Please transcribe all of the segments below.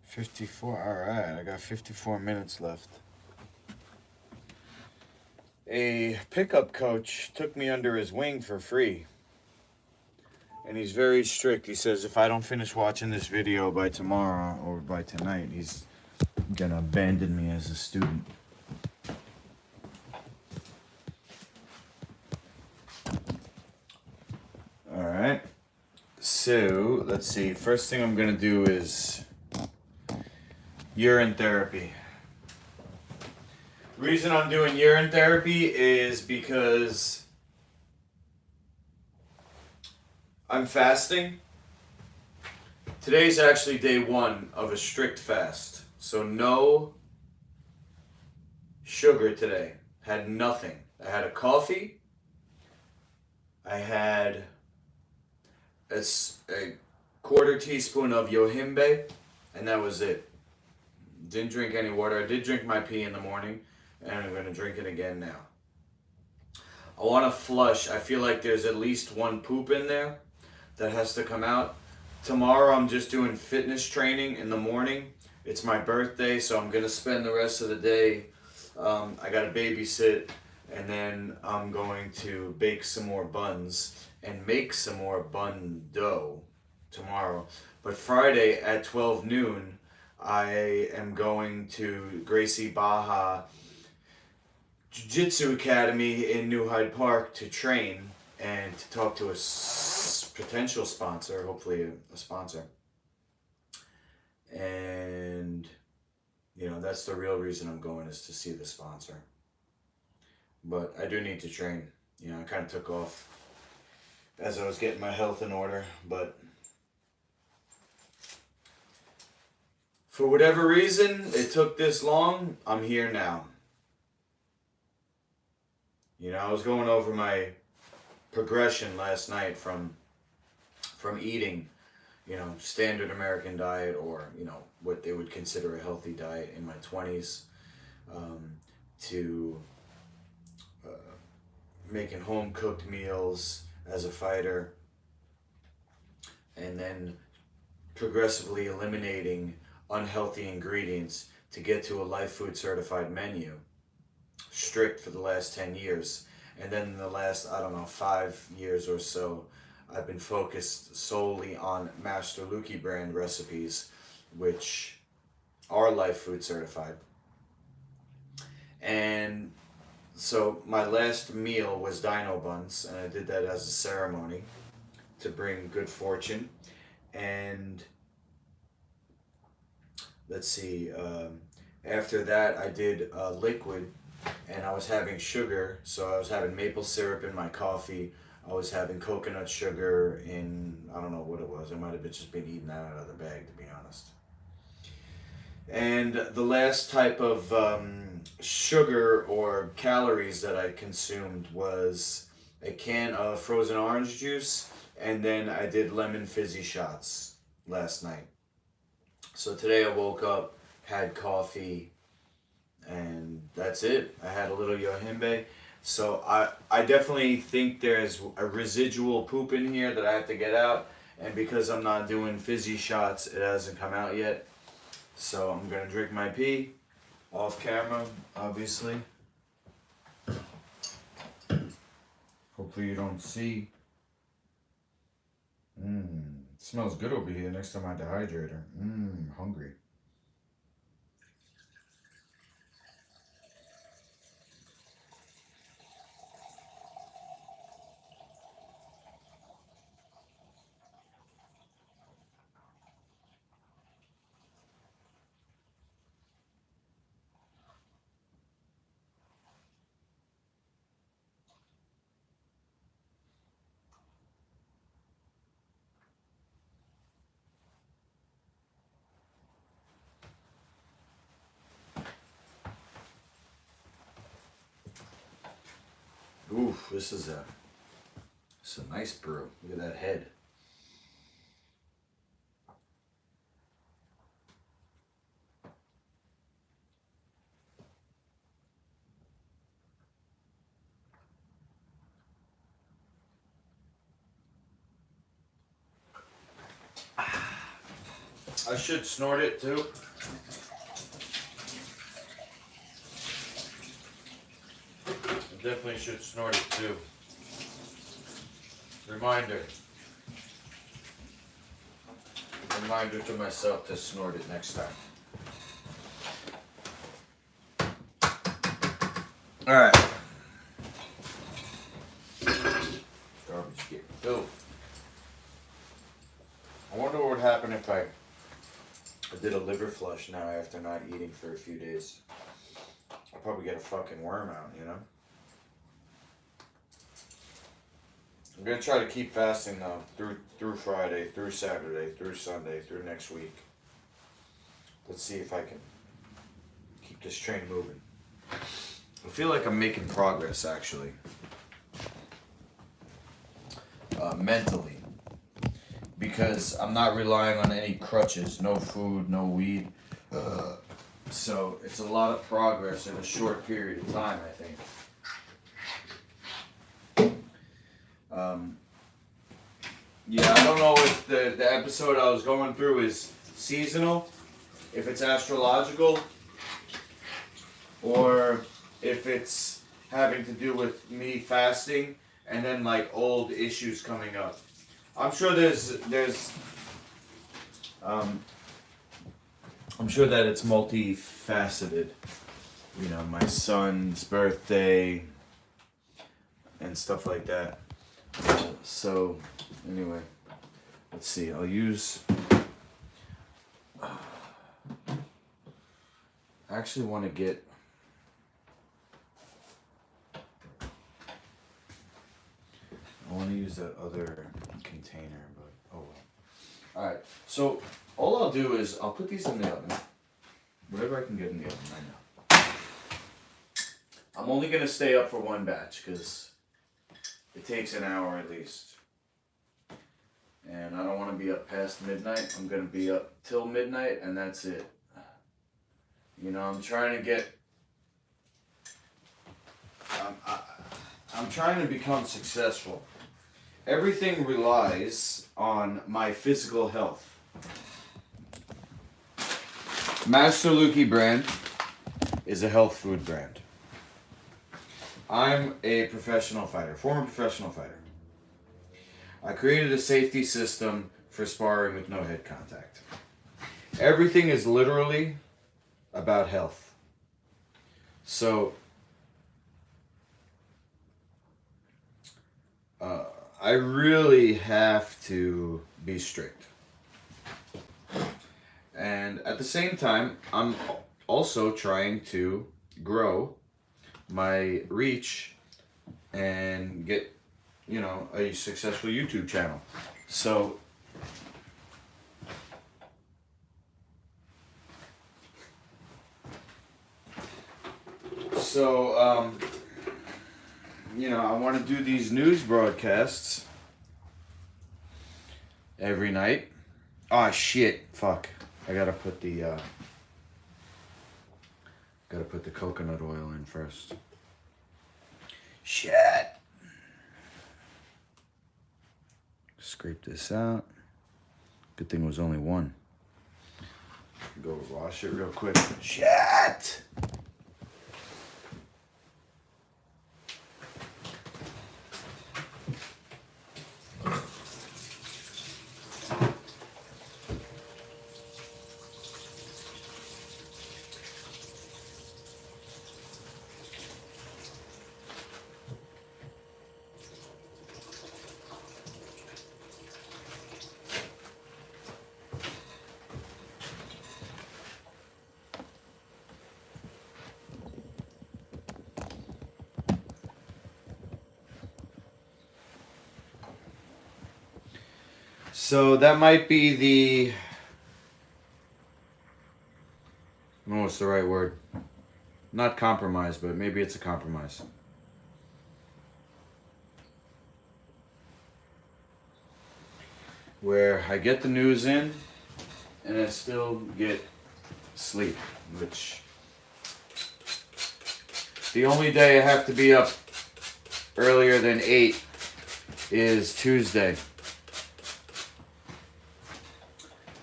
54. Alright, I got 54 minutes left. A pickup coach took me under his wing for free. And he's very strict. He says if I don't finish watching this video by tomorrow or by tonight, he's gonna abandon me as a student. Alright. So, let's see. First thing I'm gonna do is urine therapy. The reason I'm doing urine therapy is because I'm fasting. Today's actually day 1 of a strict fast. So no sugar today. Had nothing. I had a coffee. I had a quarter teaspoon of yohimbe, and that was it. Didn't drink any water. I did drink my pee in the morning, and I'm going to drink it again now. I want to flush. I feel like there's at least one poop in there that has to come out. Tomorrow I'm just doing fitness training in the morning. It's my birthday, so I'm going to spend the rest of the day. I got to babysit, and then I'm going to bake some more buns and make some more bun dough tomorrow. But Friday at 12 noon, I am going to Gracie Baja Jiu-Jitsu Academy in New Hyde Park to train and to talk to a potential sponsor, hopefully a sponsor. And, you know, that's the real reason I'm going, is to see the sponsor. But I do need to train. You know, I kind of took off as I was getting my health in order, but for whatever reason, it took this long. I'm here now. You know, I was going over my progression last night from eating, you know, standard American diet, or, you know, what they would consider a healthy diet in my 20s, to making home-cooked meals as a fighter, and then progressively eliminating unhealthy ingredients to get to a Life Food certified menu, strict for the last 10 years. And then in the last, I don't know, 5 years or so, I've been focused solely on Master Lukey brand recipes, which are Life Food certified. And so my last meal was dino buns, and I did that as a ceremony to bring good fortune. And let's see, after that I did liquid, and I was having sugar, so I was having maple syrup in my coffee. I was having coconut sugar in, I don't know what it was. I might have just been eating that out of the bag, to be honest. And the last type of sugar or calories that I consumed was a can of frozen orange juice, and then I did lemon fizzy shots last night. So today I woke up, had coffee, and that's it. I had a little yohimbe. So I definitely think there's a residual poop in here that I have to get out, and because I'm not doing fizzy shots, it hasn't come out yet. So I'm gonna drink my pee off camera, obviously. Hopefully you don't see. It smells good over here next to my dehydrator. Hungry. Oof, this is a nice brew. Look at that head. I should snort it too. I definitely should snort it too. Reminder. Reminder to myself to snort it next time. Alright. Garbage getting filled. I wonder what would happen if I did a liver flush now after not eating for a few days. I'll probably get a fucking worm out, you know? I'm gonna try to keep fasting though, through Friday, through Saturday, through Sunday, through next week. Let's see if I can keep this train moving. I feel like I'm making progress actually. Mentally. Because I'm not relying on any crutches, no food, no weed. So it's a lot of progress in a short period of time, I think. Yeah, I don't know if the episode I was going through is seasonal, if it's astrological, or if it's having to do with me fasting and then like old issues coming up. I'm sure I'm sure that it's multifaceted. You know, my son's birthday and stuff like that. So, anyway, let's see. I'll use. I actually want to get. I want to use that other container, but oh well. Alright, so all I'll do is I'll put these in the oven. Whatever I can get in the oven right now. I'm only going to stay up for one batch because it takes an hour at least. And I don't want to be up past midnight. I'm going to be up till midnight and that's it. You know, I'm trying to get... I'm trying to become successful. Everything relies on my physical health. Master Lukey brand is a health food brand. I'm a professional fighter, former professional fighter. I created a safety system for sparring with no head contact. Everything is literally about health. So, I really have to be strict. And at the same time, I'm also trying to grow my reach and get, you know, a successful YouTube channel. So, you know, I want to do these news broadcasts every night. Ah, shit. Fuck. I gotta put the coconut oil in first. Shit. Scrape this out. Good thing it was only one. Go wash it real quick. Shit. So that might be the, I don't know what's the right word. Not compromise, but maybe it's a compromise. Where I get the news in and I still get sleep, which the only day I have to be up earlier than 8 is Tuesday.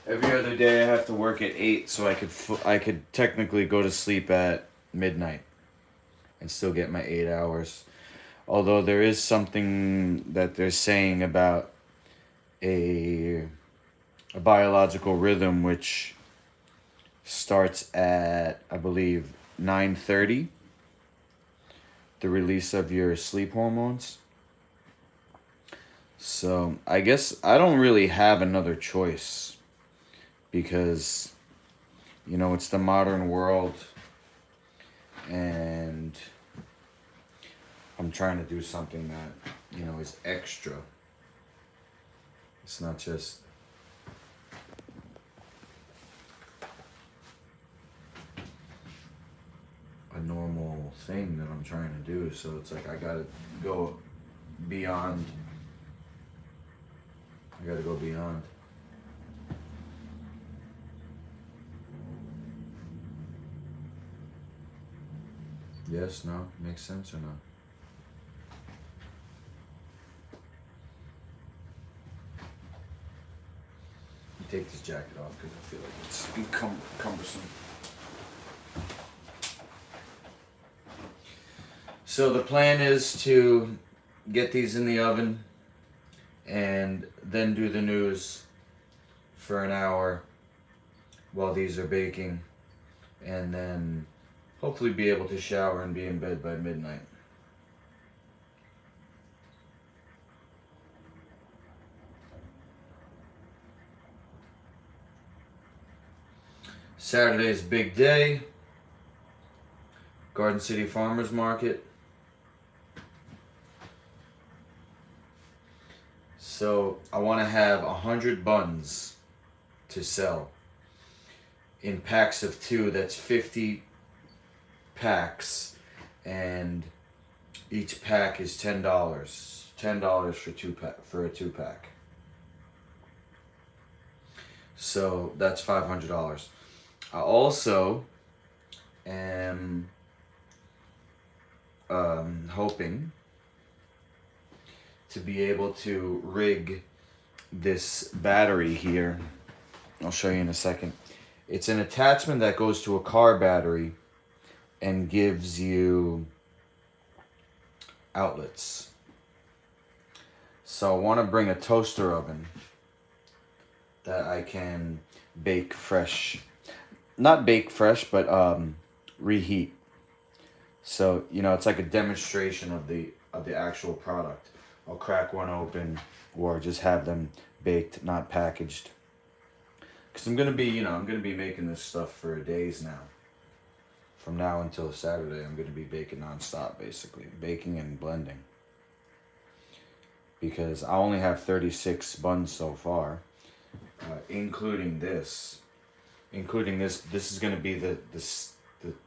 Every other day I have to work at 8, so I could technically go to sleep at midnight and still get my 8 hours. Although there is something that they're saying about a biological rhythm which starts at, I believe, 9:30, the release of your sleep hormones. So I guess I don't really have another choice because, you know, it's the modern world and I'm trying to do something that, you know, is extra. It's not just a normal thing that I'm trying to do. So it's like I gotta go beyond. I gotta go beyond. Yes, no, makes sense or not? Take this jacket off because I feel like it's cumbersome. So the plan is to get these in the oven and then do the news for an hour while these are baking, and then hopefully be able to shower and be in bed by midnight. Saturday's big day. Garden City Farmers Market. So I want to have 100 buns to sell in packs of 2. That's 50 packs, and each pack is $10. $10 for a 2-pack. So that's $500. I also am hoping to be able to rig this battery here. I'll show you in a second. It's an attachment that goes to a car battery and gives you outlets. So I want to bring a toaster oven that I can bake fresh. Not bake fresh, but reheat. So, you know, it's like a demonstration of the actual product. I'll crack one open or just have them baked, not packaged. Because I'm going to be making this stuff for days now. From now until Saturday, I'm going to be baking nonstop, basically. Baking and blending. Because I only have 36 buns so far, including this. This is going to be the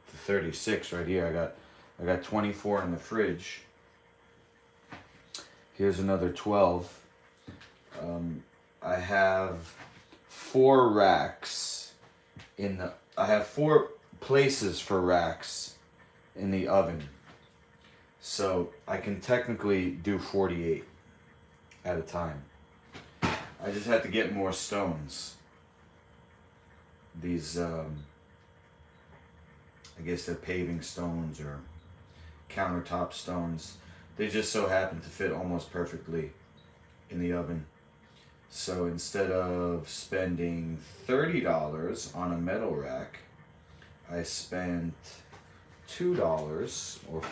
36 right here. I got 24 in the fridge. Here's another 12. I have 4 racks I have 4 places for racks in the oven. So I can technically do 48 at a time. I just have to get more stones. These, I guess they're paving stones or countertop stones. They just so happen to fit almost perfectly in the oven. So instead of spending $30 on a metal rack, I spent $2 or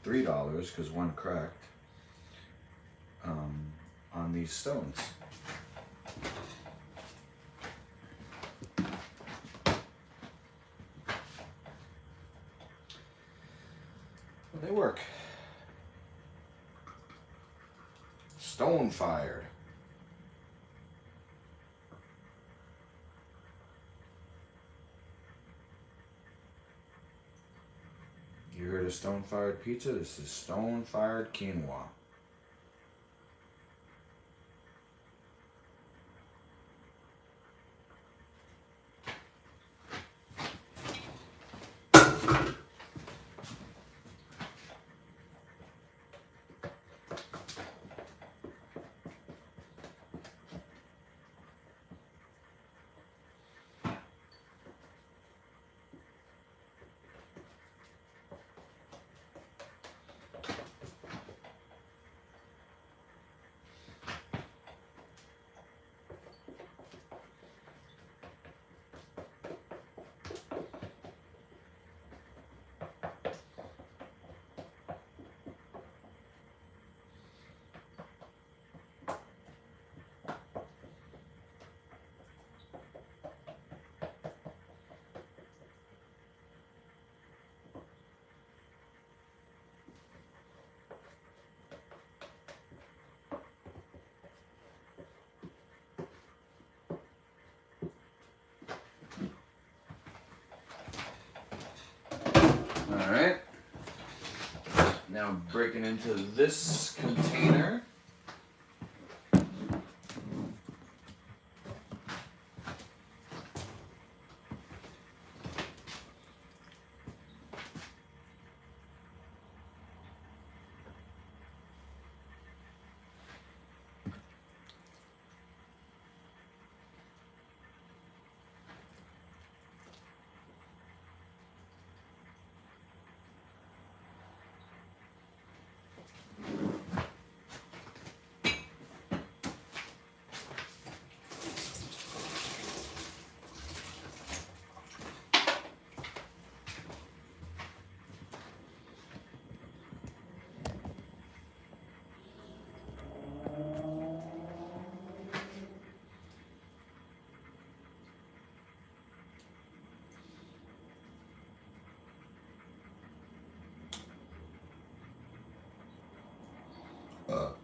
$3 because one cracked on these stones. Well, they work. Stone fired. You heard of stone fired pizza? This is stone fired quinoa. Now breaking into this container.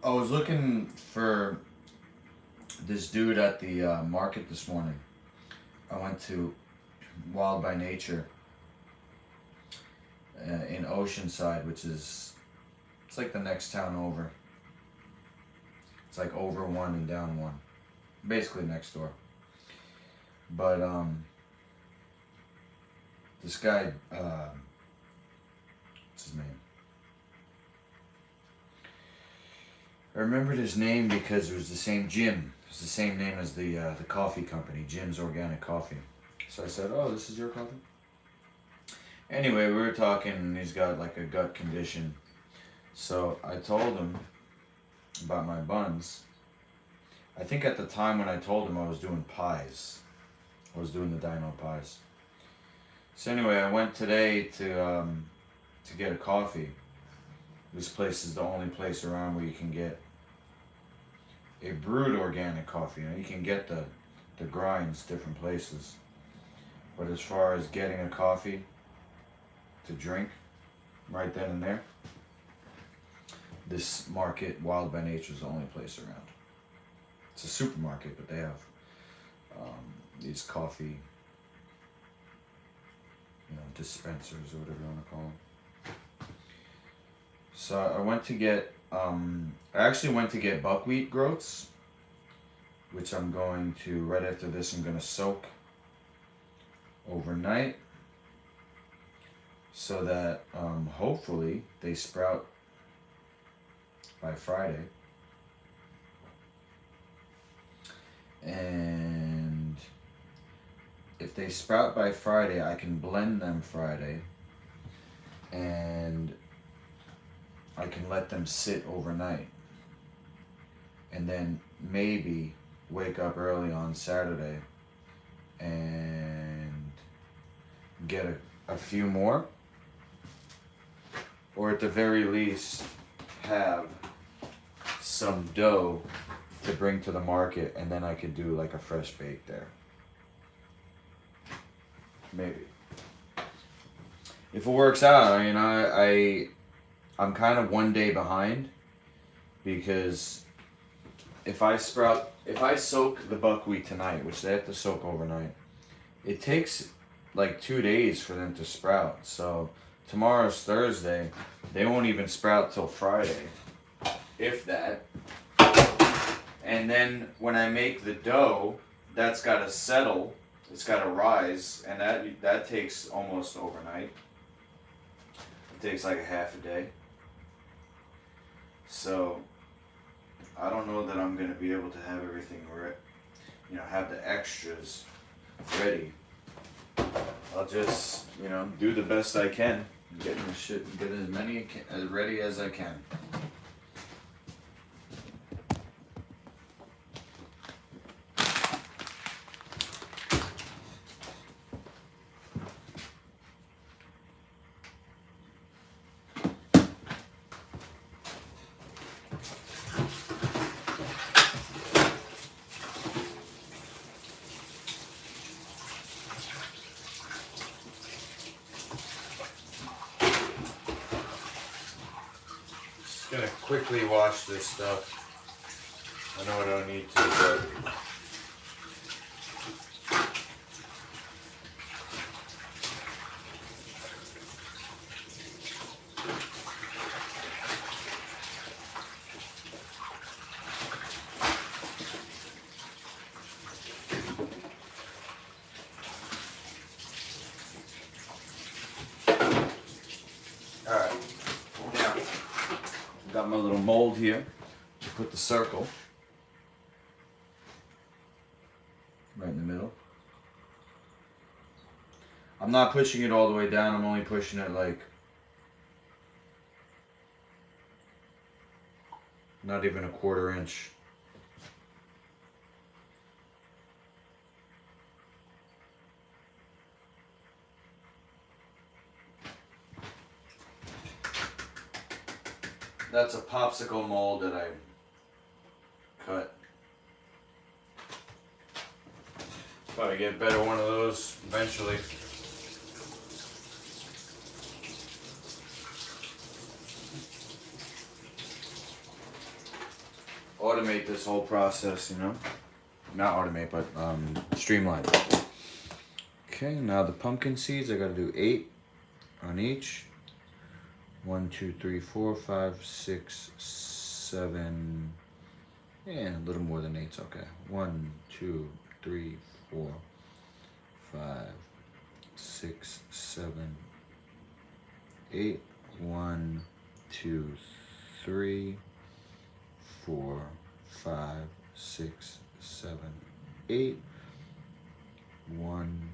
I was looking for this dude at the market this morning. I went to Wild by Nature in Oceanside, which is, it's like the next town over. It's like over one and down one. Basically next door. But this guy, what's his name? I remembered his name because it was the same Jim. It was the same name as the coffee company, Jim's Organic Coffee. So I said, "Oh, this is your coffee?" Anyway, we were talking, and he's got like a gut condition. So I told him about my buns. I think at the time when I told him, I was doing pies. I was doing the dino pies. So anyway, I went today to get a coffee. This place is the only place around where you can get a brewed organic coffee. You know, you can get the grinds different places. But as far as getting a coffee to drink right then and there, this market, Wild by Nature, is the only place around. It's a supermarket, but they have these coffee, dispensers or whatever you want to call them. So I went to get, I actually went to get buckwheat groats, which I'm going to, right after this, I'm going to soak overnight so that hopefully they sprout by Friday. And if they sprout by Friday, I can blend them Friday and I can let them sit overnight and then maybe wake up early on Saturday and get a few more, or at the very least have some dough to bring to the market, and then I could do like a fresh bake there. Maybe. If it works out, I'm kind of one day behind, because if I soak the buckwheat tonight, which they have to soak overnight, it takes like 2 days for them to sprout. So tomorrow's Thursday, they won't even sprout till Friday, if that. And then when I make the dough, that's got to settle, it's got to rise, and that takes almost overnight. It takes like a half a day. So I don't know that I'm going to be able to have everything have the extras ready. I'll just, do the best I can, get as many as ready as I can. Gonna quickly wash this stuff. I know I don't need to, but mold here to put the circle right in the middle. I'm not pushing it all the way down, I'm only pushing it like not even a 1/4 inch. That's a popsicle mold that I cut. Probably get better one of those eventually. Automate this whole process, you know? Not automate, but streamline. Okay, now the pumpkin seeds, I gotta do 8 on each. 1, 2, 3, 4, 5, 6, 7. Yeah, a little more than 8's okay. 1, 2, 3, 4, 5, 6, 7, 8. 1, 2, 3, 4, 5, 6, 7, 8. 1,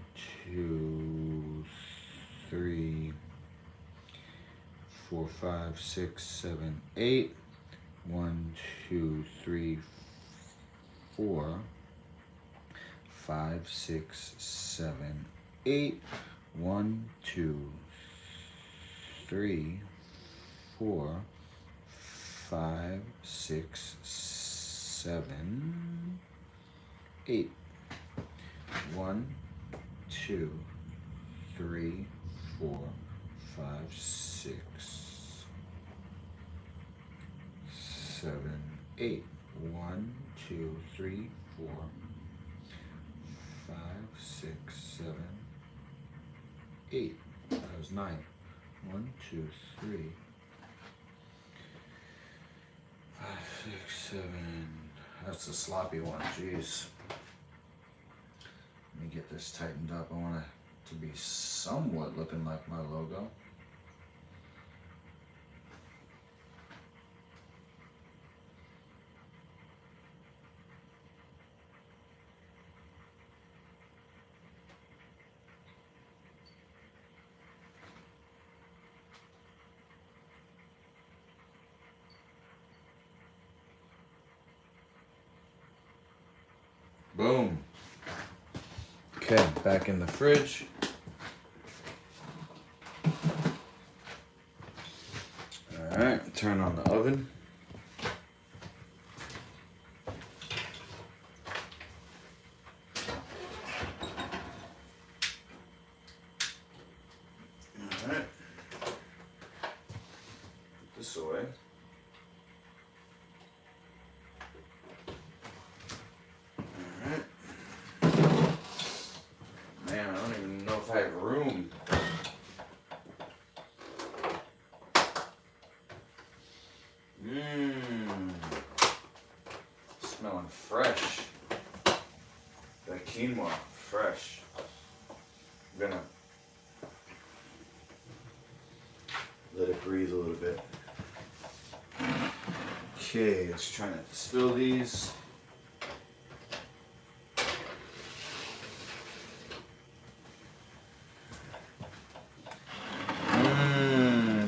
2, 3, 4, 5, 6, 7, 8. 1, 2, 3, 4, 5, 6, 7, 8. 1, 2, 3, 4, 5, 6, 7, 8. 1, 2, 3, 4, 5, 6, 7, 8. 1, 2, 3, 4, 5, 6, 7, 8. That was 9. 1, 2, 3, 5, 6, 7. That's the sloppy one. Jeez. Let me get this tightened up. I want it to be somewhat looking like my logo. Boom. Okay, back in the fridge. Alright, turn on the oven. Alright. Put this away. Man, I don't even know if I have room. Smelling fresh. That quinoa, fresh. I'm gonna let it breathe a little bit. Okay, let's try not to spill these.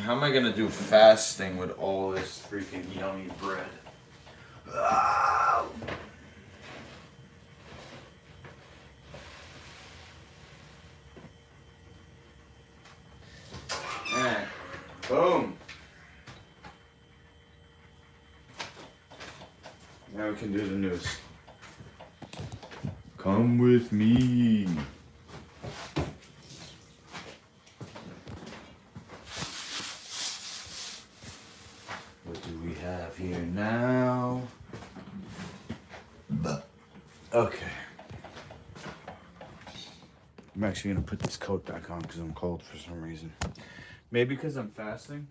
How am I gonna do fasting with all this freaking yummy bread? And boom. Now we can do the news. Come with me. What do we have here now? Okay. I'm actually gonna put this coat back on because I'm cold for some reason. Maybe because I'm fasting.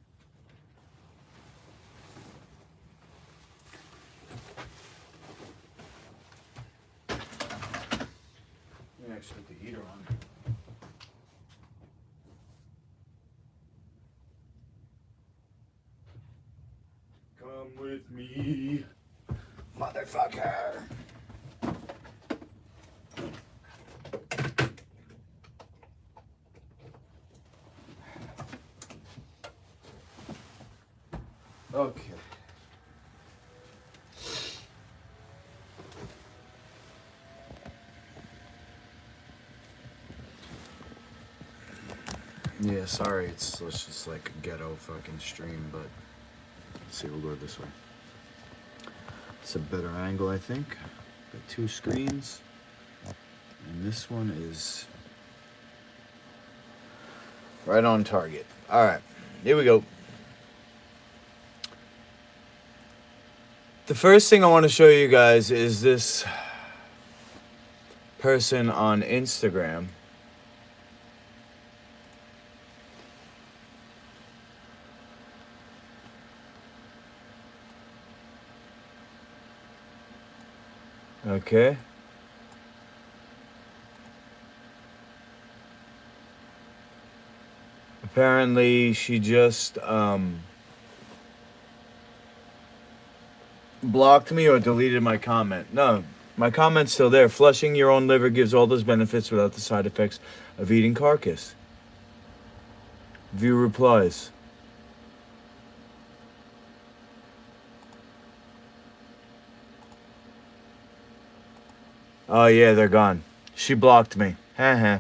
Let me actually put the heater on. Come with Motherfucker. Okay. Yeah, sorry, it's just like a ghetto fucking stream, but let's see, we'll go this way. It's a better angle, I think. Got two screens, and this one is right on target. All right, here we go. The first thing I want to show you guys is this person on Instagram. Okay. Apparently, she just blocked me or deleted my comment. No, my comment's still there. Flushing your own liver gives all those benefits without the side effects of eating carcass. View replies. Oh yeah, they're gone. She blocked me. Haha.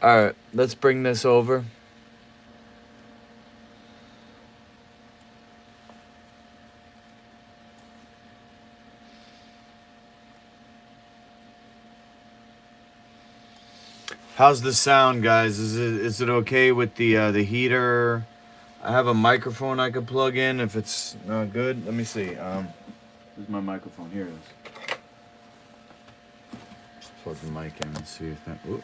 Alright, let's bring this over. How's the sound, guys? Is it okay with the heater? I have a microphone I could plug in if it's not good. Let me see. Where's my microphone? Here it is. Just plug the mic in and see if that. Ooh.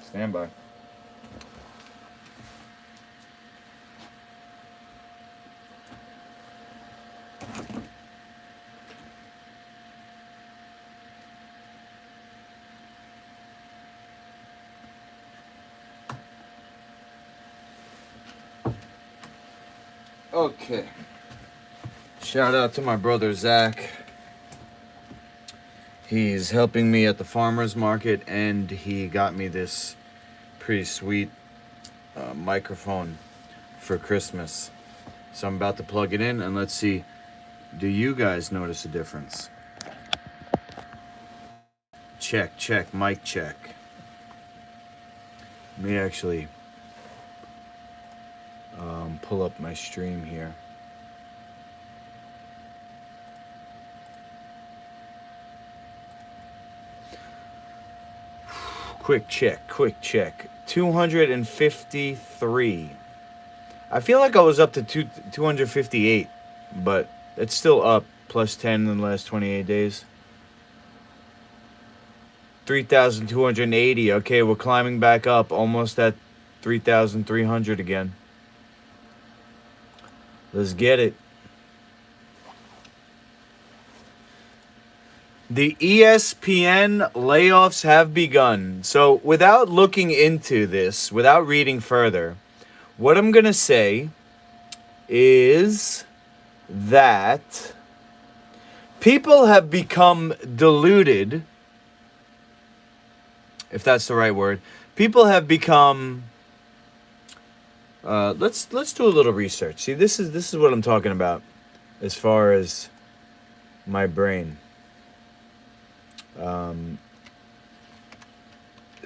Stand by. Okay. Shout out to my brother Zach. He's helping me at the farmer's market, and he got me this pretty sweet microphone for Christmas. So I'm about to plug it in, and let's see, do you guys notice a difference? Check, check, mic check. Let me actually pull up my stream here. Quick check, quick check. 253. I feel like I was up to 258, but it's still up, plus 10 in the last 28 days. 3,280. Okay, we're climbing back up, almost at 3,300 again. Let's get it. The ESPN layoffs have begun. So without looking into this, without reading further, what I'm going to say is that people have become deluded, if that's the right word. People have become let's do a little research. See, this is what I'm talking about as far as my brain.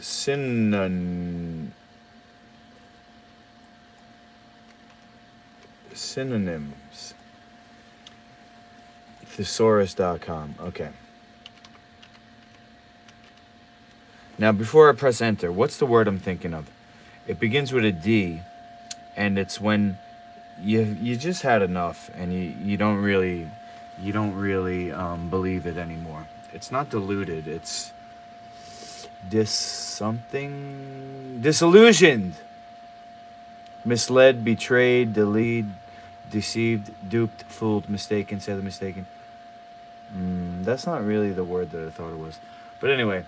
Synonyms. Thesaurus.com. Okay. Now, before I press enter, what's the word I'm thinking of? It begins with a D, and it's when you just had enough, and you don't really believe it anymore. It's not deluded. It's disillusioned, misled, betrayed, delayed, deceived, duped, fooled, mistaken, said mistaken. That's not really the word that I thought it was. But anyway,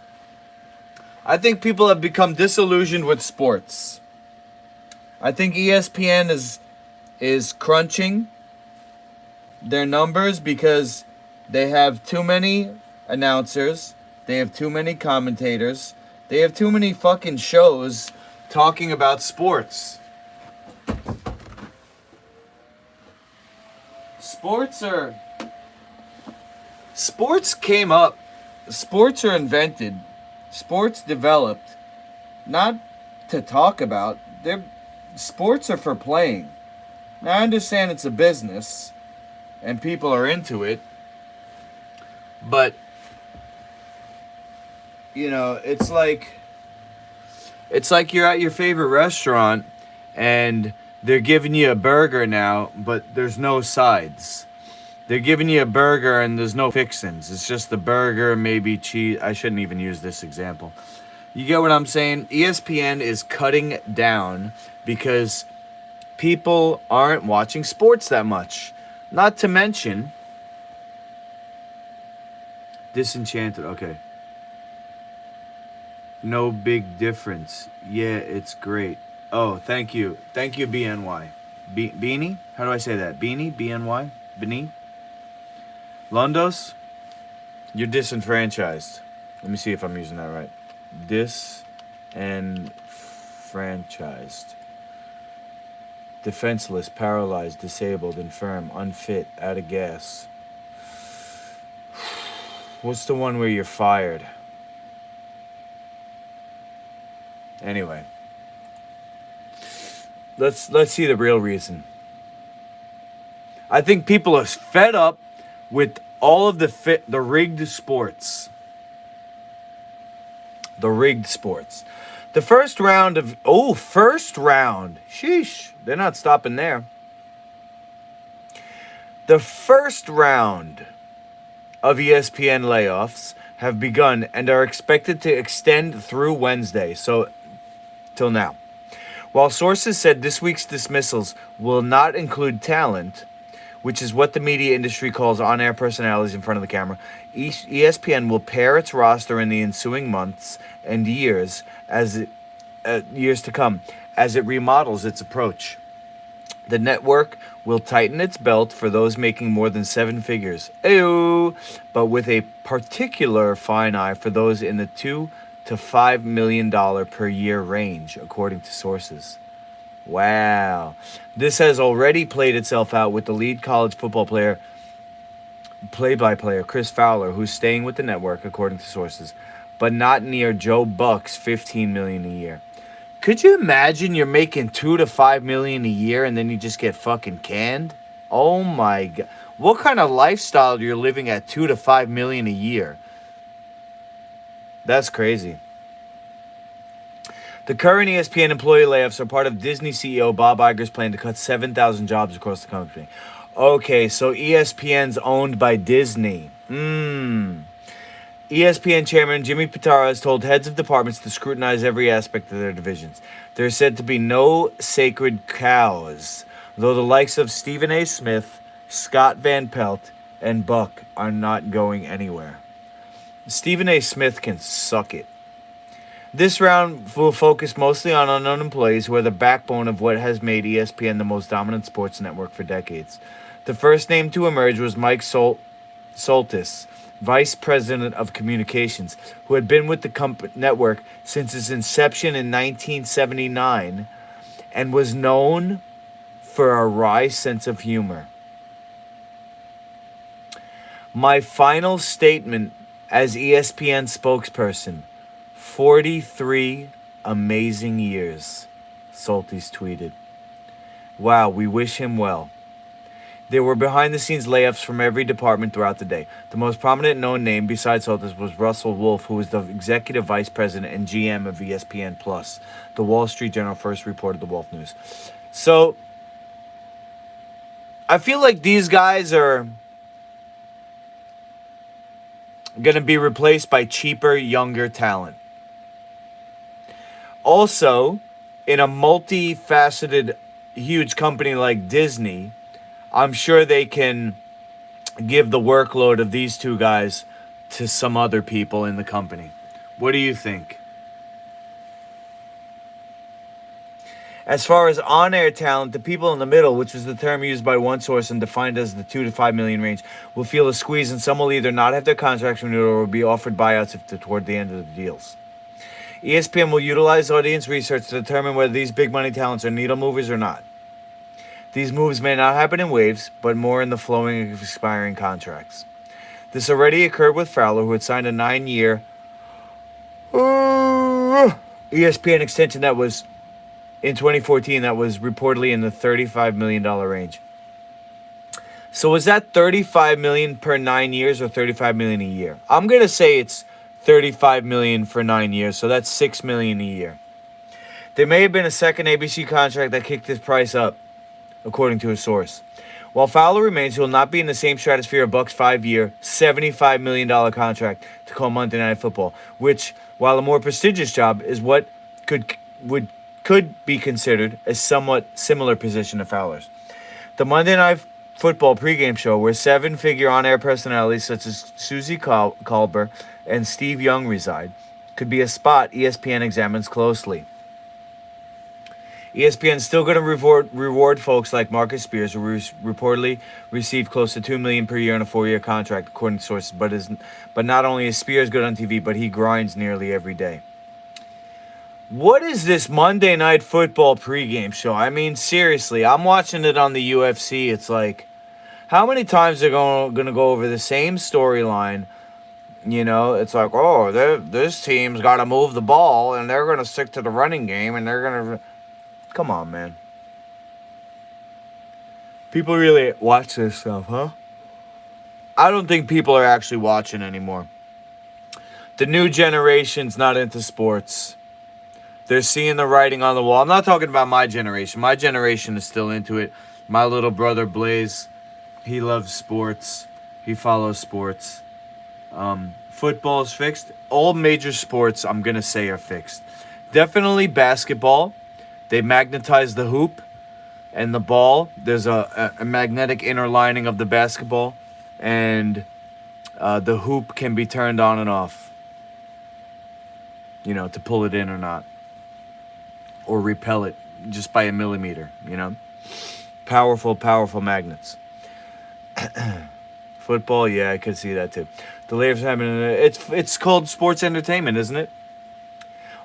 I think people have become disillusioned with sports. I think ESPN is crunching their numbers because they have too many announcers, they have too many commentators, they have too many fucking shows talking about sports. Sports came up. Sports are invented. Sports developed. Not to talk about. Sports are for playing. Now I understand it's a business and people are into it. But it's like you're at your favorite restaurant and they're giving you a burger now, but there's no sides. They're giving you a burger and there's no fixins. It's just the burger, maybe cheese. I shouldn't even use this example. You get what I'm saying? ESPN is cutting down because people aren't watching sports that much. Not to mention, Disenchanted, okay. No big difference. Yeah, it's great. Oh, thank you. Thank you, BNY. Beanie? How do I say that? Beanie? BNY? Beanie? Londos? You're disenfranchised. Let me see if I'm using that right. Disenfranchised. Defenseless, paralyzed, disabled, infirm, unfit, out of gas. What's the one where you're fired? Anyway. Let's see the real reason. I think people are fed up with all of the rigged sports. The rigged sports. The first round. Sheesh. They're not stopping there. The first round of ESPN layoffs have begun and are expected to extend through Wednesday. So, till now. While sources said this week's dismissals will not include talent, which is what the media industry calls on-air personalities in front of the camera, ESPN will pare its roster in the ensuing months and years to come as it remodels its approach. The network will tighten its belt for those making more than 7 figures, but with a particular fine eye for those in the $2 to $5 million per year range, according to sources. Wow. This has already played itself out with the lead college football play-by-player Chris Fowler, who's staying with the network, according to sources, but not near Joe Buck's $15 million a year. Could you imagine you're making $2 to $5 million a year and then you just get fucking canned? Oh my God. What kind of lifestyle you're living at $2 to $5 million a year? That's crazy. The current ESPN employee layoffs are part of Disney CEO Bob Iger's plan to cut 7,000 jobs across the company. Okay, so ESPN's owned by Disney. ESPN chairman Jimmy Pitaro has told heads of departments to scrutinize every aspect of their divisions. There are said to be no sacred cows, though the likes of Stephen A. Smith, Scott Van Pelt, and Buck are not going anywhere. Stephen A. Smith can suck it. This round will focus mostly on unknown employees who are the backbone of what has made ESPN the most dominant sports network for decades. The first name to emerge was Mike Soltis, Vice President of Communications, who had been with the network since its inception in 1979 and was known for a wry sense of humor. My final statement as ESPN spokesperson: 43 amazing years, Soltis tweeted. Wow, we wish him well. There were behind-the-scenes layoffs from every department throughout the day. The most prominent known name besides Soltis was Russell Wolf, who was the executive vice president and GM of ESPN+. The Wall Street Journal first reported the Wolf news. So, I feel like these guys are going to be replaced by cheaper, younger talent. Also, in a multifaceted, huge company like Disney, I'm sure they can give the workload of these two guys to some other people in the company. What do you think? As far as on-air talent, the people in the middle, which was the term used by one source and defined as the 2 to 5 million range, will feel a squeeze, and some will either not have their contracts renewed or will be offered buyouts if they're toward the end of the deals. ESPN will utilize audience research to determine whether these big money talents are needle movers or not. These moves may not happen in waves, but more in the flowing of expiring contracts. This already occurred with Fowler, who had signed a 9-year ESPN extension that was in 2014 that was reportedly in the $35 million range. So was that $35 million per 9 years or $35 million a year? I'm going to say it's $35 million for 9 years, so that's $6 million a year. There may have been a second ABC contract that kicked this price up, according to a source. While Fowler remains, he will not be in the same stratosphere of Buck's 5-year, $75 million contract to call Monday Night Football, which, while a more prestigious job, is what could be considered a somewhat similar position to Fowler's. The Monday Night Football pregame show, where 7-figure on-air personalities such as Susie Kolber and Steve Young reside, could be a spot ESPN examines closely. ESPN's still going to reward folks like Marcus Spears, who reportedly received close to $2 million per year on a 4-year contract, according to sources. But not only is Spears good on TV, but he grinds nearly every day. What is this Monday Night Football pregame show? I mean, seriously, I'm watching it on the UFC. It's like, how many times they're going to go over the same storyline? You know, it's like, oh, this team's got to move the ball, and they're going to stick to the running game, and they're going to... Come on, man. People really watch this stuff, huh? I don't think people are actually watching anymore. The new generation's not into sports. They're seeing the writing on the wall. I'm not talking about my generation. My generation is still into it. My little brother, Blaze, he loves sports. He follows sports. Football's fixed. All major sports, I'm going to say, are fixed. Definitely basketball. They magnetize the hoop and the ball. There's a magnetic inner lining of the basketball, and the hoop can be turned on and off, you know, to pull it in or not, or repel it just by a millimeter, you know. Powerful, powerful magnets. Football, yeah, I could see that too. The Layoffs happen. It's called sports entertainment, isn't it?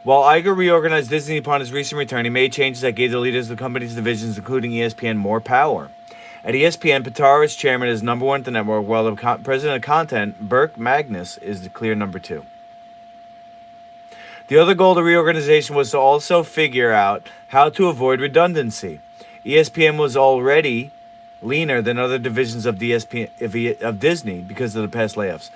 While Iger reorganized Disney upon his recent return, he made changes that gave the leaders of the company's divisions, including ESPN, more power. At ESPN, Pitar is chairman, is number one at the network, while the president of content, Burke Magnus, is the clear number two. The other goal of the reorganization was to also figure out how to avoid redundancy. ESPN was already leaner than other divisions of Disney because of the past layoffs.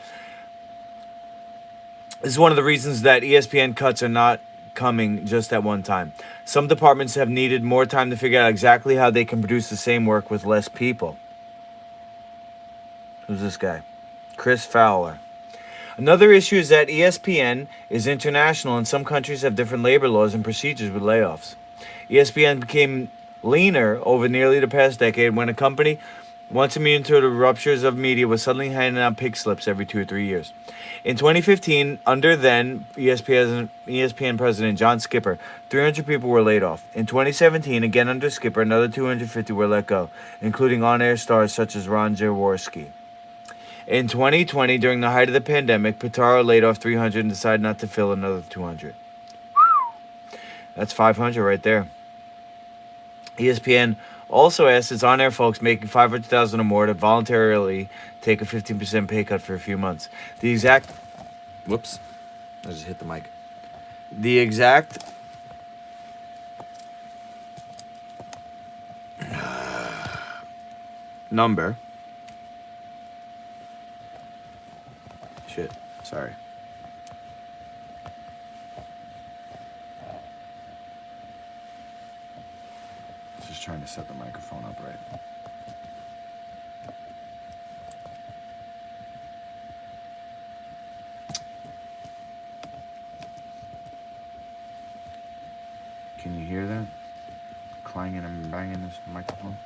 This is one of the reasons that ESPN cuts are not coming just at one time. Some departments have needed more time to figure out exactly how they can produce the same work with less people. Who's this guy? Chris Fowler. Another issue is that ESPN is international, and some countries have different labor laws and procedures with layoffs. ESPN became leaner over nearly the past decade when a company, once immune to the ruptures of media, was suddenly handing out pig slips every 2 or 3 years. In 2015, under then ESPN president John Skipper, 300 people were laid off. In 2017, again under Skipper, another 250 were let go, including on-air stars such as Ron Jaworski. In 2020, during the height of the pandemic, Pitaro laid off 300 and decided not to fill another 200. That's 500 right there. ESPN also asked its on-air folks making $500,000 or more to voluntarily take a 15% pay cut for a few months. Whoops, I just hit the mic. The exact number. Shit, sorry. Just trying to set the microphone up right. Can you hear that? Clanging and banging this microphone?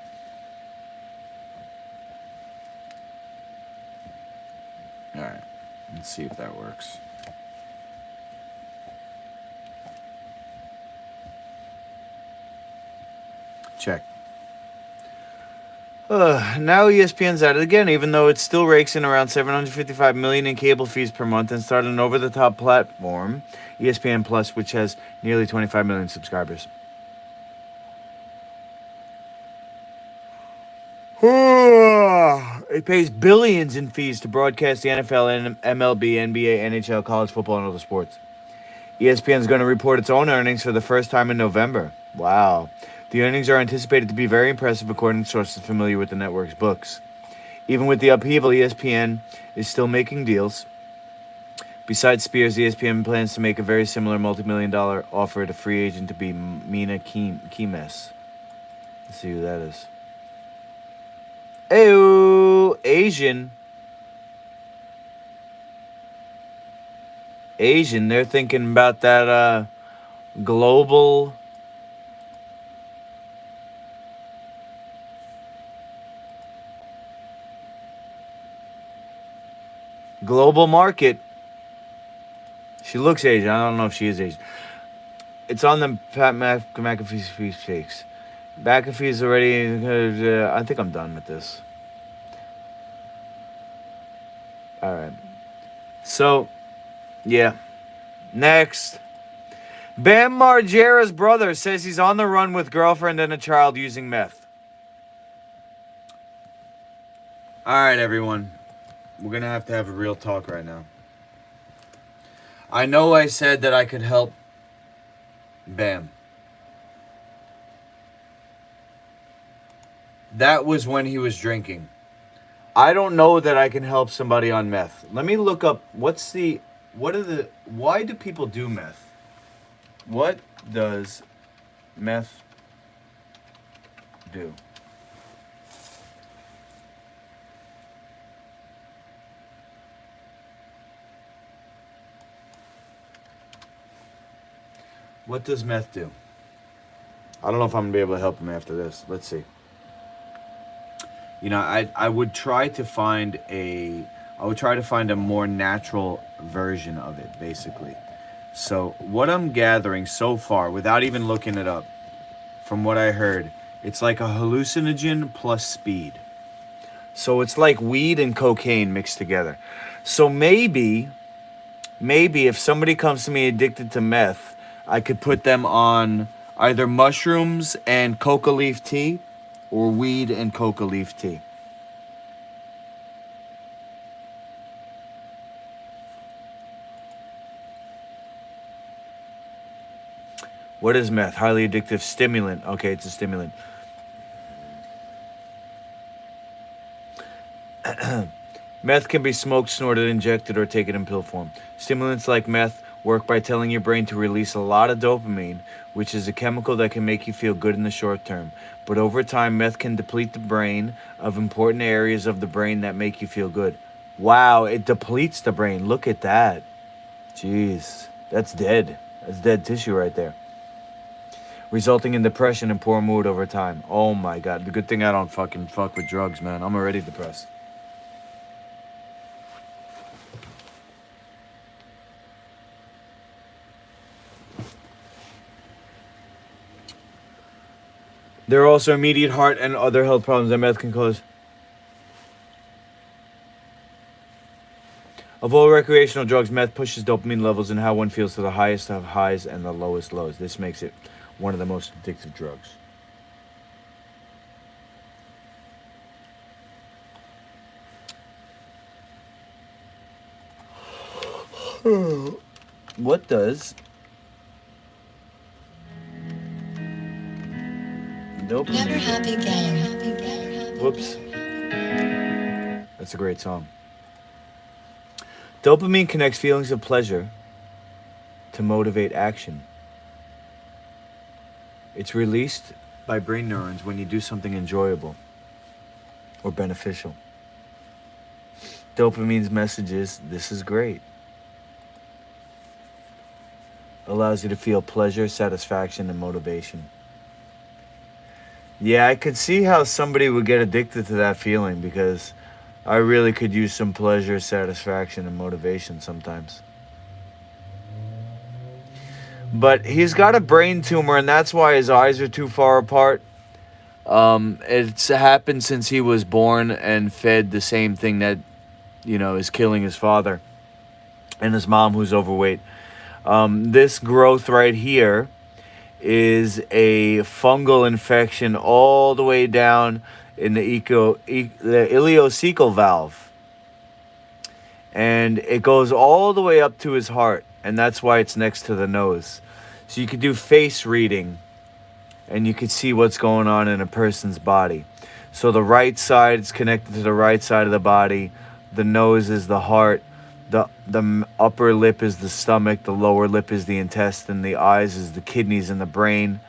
Alright, let's see if that works. Check. Now ESPN's at it again, even though it still rakes in around $755 million in cable fees per month and started an over-the-top platform, ESPN Plus, which has nearly 25 million subscribers. It pays billions in fees to broadcast the NFL, MLB, NBA, NHL, college football, and other sports. ESPN is going to report its own earnings for the first time in November. Wow. The earnings are anticipated to be very impressive according to sources familiar with the network's books. Even with the upheaval, ESPN is still making deals. Besides Spears, ESPN plans to make a very similar multi-million-dollar offer to free agent to be Mina Kimes. Let's see who that is. Ew, Asian. They're thinking about that global market. She looks Asian. I don't know if she is Asian. It's on the Pat McAfee fakes. McAfee's already. I think I'm done with this. All right. So, yeah. Next. Bam Margera's brother says he's on the run with girlfriend and a child using meth. All right, everyone. We're going to have a real talk right now. I know I said that I could help Bam. That was when he was drinking. I don't know that I can help somebody on meth. Let me look up why do people do meth? What does meth do? What does meth do? I don't know if I'm going to be able to help him after this. Let's see. You know, I would try to find a more natural version of it, basically. So what I'm gathering so far, without even looking it up, from what I heard, it's like a hallucinogen plus speed. So it's like weed and cocaine mixed together. So maybe if somebody comes to me addicted to meth, I could put them on either mushrooms and coca leaf tea or weed and coca leaf tea. What is meth? Highly addictive stimulant. Okay, it's a stimulant. Meth can be smoked, snorted, injected, or taken in pill form. Stimulants like meth work by telling your brain to release a lot of dopamine, which is a chemical that can make you feel good in the short term. But over time, meth can deplete the brain of important areas of the brain that make you feel good. Wow, it depletes the brain. Look at that. Jeez, that's dead. That's dead tissue right there. Resulting in depression and poor mood over time. Oh my God. The good thing I don't fucking fuck with drugs, man. I'm already depressed. There are also immediate heart and other health problems that meth can cause. Of all recreational drugs, meth pushes dopamine levels and how one feels to the highest of highs and the lowest lows. This makes it one of the most addictive drugs. What does dopamine? Never happy again. Whoops. That's a great song. Dopamine connects feelings of pleasure to motivate action. It's released by brain neurons when you do something enjoyable or beneficial. Dopamine's message is, this is great. Allows you to feel pleasure, satisfaction, and motivation. Yeah, I could see how somebody would get addicted to that feeling because I really could use some pleasure, satisfaction, and motivation sometimes. But he's got a brain tumor, and that's why his eyes are too far apart. It's happened since he was born and fed the same thing that, is killing his father and his mom who's overweight. This growth right here is a fungal infection all the way down in the ileocecal valve. And it goes all the way up to his heart, and that's why it's next to the nose. So you could do face reading, and you could see what's going on in a person's body. So the right side is connected to the right side of the body. The nose is the heart. The upper lip is the stomach. The lower lip is the intestine. The eyes is the kidneys and the brain.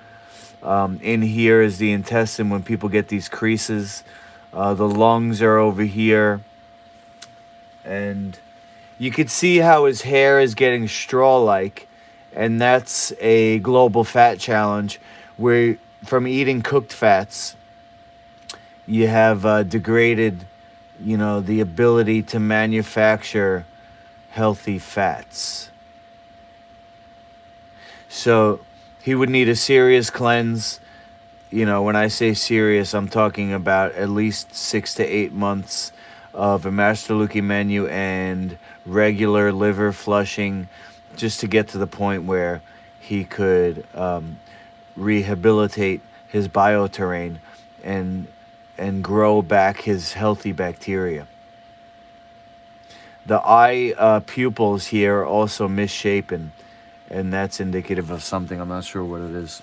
In here is the intestine when people get these creases. The lungs are over here. And you could see how his hair is getting straw-like. And that's a global fat challenge where from eating cooked fats, you have degraded, the ability to manufacture healthy fats. So he would need a serious cleanse. When I say serious, I'm talking about at least 6 to 8 months of a Master Luki menu and regular liver flushing just to get to the point where he could rehabilitate his bioterrain and grow back his healthy bacteria. The eye pupils here are also misshapen, and that's indicative of something. I'm not sure what it is.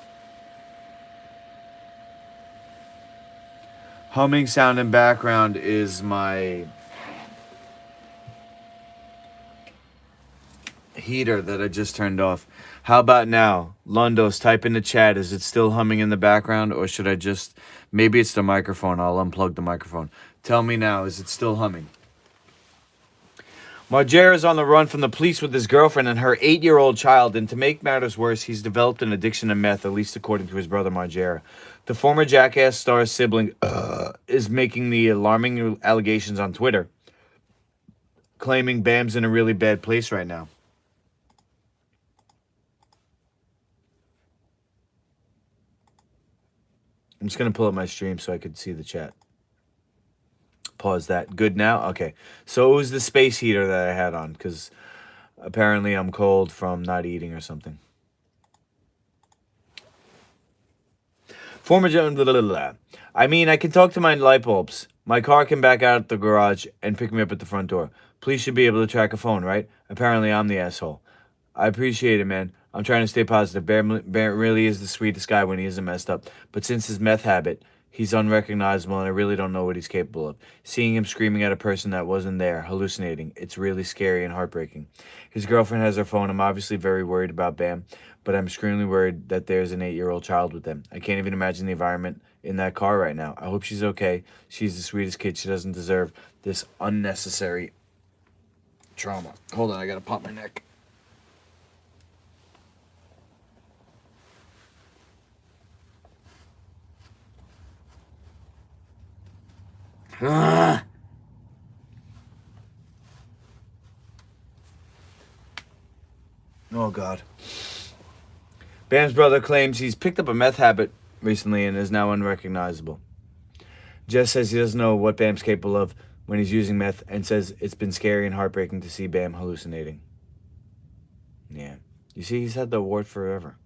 Humming sound in background is my heater that I just turned off. How about now? Lundos, type in the chat. Is it still humming in the background, or should I just... Maybe it's the microphone. I'll unplug the microphone. Tell me now, is it still humming? Margera is on the run from the police with his girlfriend and her 8-year-old child, and to make matters worse, he's developed an addiction to meth, at least according to his brother Margera. The former Jackass star sibling is making the alarming allegations on Twitter, claiming Bam's in a really bad place right now. I'm just going to pull up my stream so I could see the chat. Pause that. Good now? Okay. So it was the space heater that I had on because apparently I'm cold from not eating or something. Former Joan, blah, blah, blah. I mean, I can talk to my light bulbs. My car can back out at the garage and pick me up at the front door. Police should be able to track a phone, right? Apparently I'm the asshole. I appreciate it, man. I'm trying to stay positive. Bear really is the sweetest guy when he isn't messed up. But since his meth habit, he's unrecognizable, and I really don't know what he's capable of. Seeing him screaming at a person that wasn't there, hallucinating, it's really scary and heartbreaking. His girlfriend has her phone. I'm obviously very worried about Bam, but I'm extremely worried that there's an 8-year-old child with them. I can't even imagine the environment in that car right now. I hope she's okay. She's the sweetest kid. She doesn't deserve this unnecessary trauma. Hold on, I gotta pop my neck. Ah. Oh, God. Bam's brother claims he's picked up a meth habit recently and is now unrecognizable. Jess says he doesn't know what Bam's capable of when he's using meth and says it's been scary and heartbreaking to see Bam hallucinating. Yeah. You see, he's had the award forever.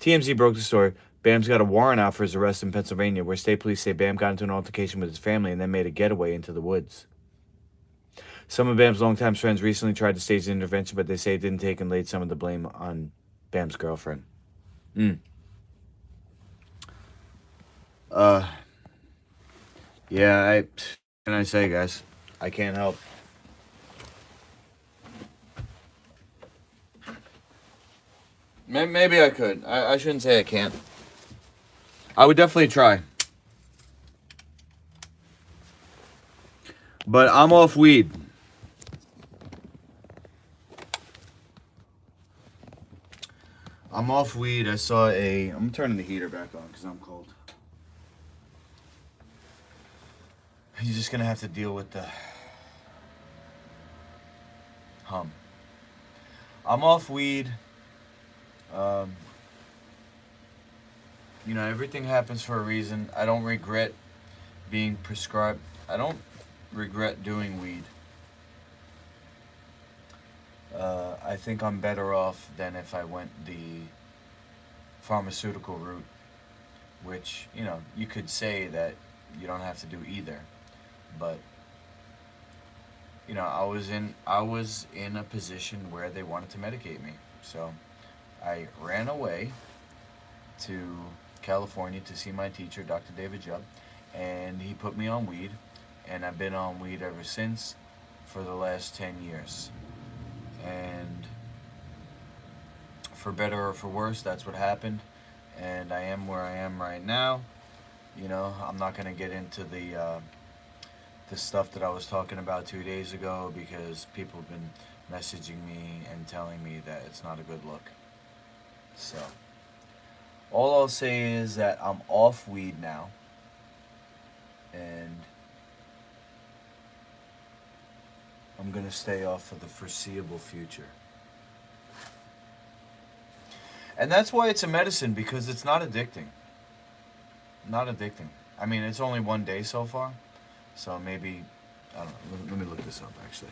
TMZ broke the story. Bam's got a warrant out for his arrest in Pennsylvania, where state police say Bam got into an altercation with his family and then made a getaway into the woods. Some of Bam's longtime friends recently tried to stage an intervention, but they say it didn't take and laid some of the blame on Bam's girlfriend. Yeah, what can I say, guys? I can't help. Maybe I could. I shouldn't say I can't. I would definitely try. But I'm off weed. I'm off weed. I'm turning the heater back on because I'm cold. You're just going to have to deal with the hum. I'm off weed. everything happens for a reason. I don't regret being prescribed. I don't regret doing weed. I think I'm better off than if I went the pharmaceutical route, which, you could say that you don't have to do either. But, I was in a position where they wanted to medicate me. So I ran away to California to see my teacher, Dr. David Jubb, and he put me on weed, and I've been on weed ever since for the last 10 years. And for better or for worse, that's what happened. And I am where I am right now. I'm not going to get into the stuff that I was talking about 2 days ago because people have been messaging me and telling me that it's not a good look. So, all I'll say is that I'm off weed now. And I'm going to stay off for the foreseeable future. And that's why it's a medicine, because it's not addicting. Not addicting. I mean, it's only one day so far. So maybe, I don't know. Let me look this up, actually.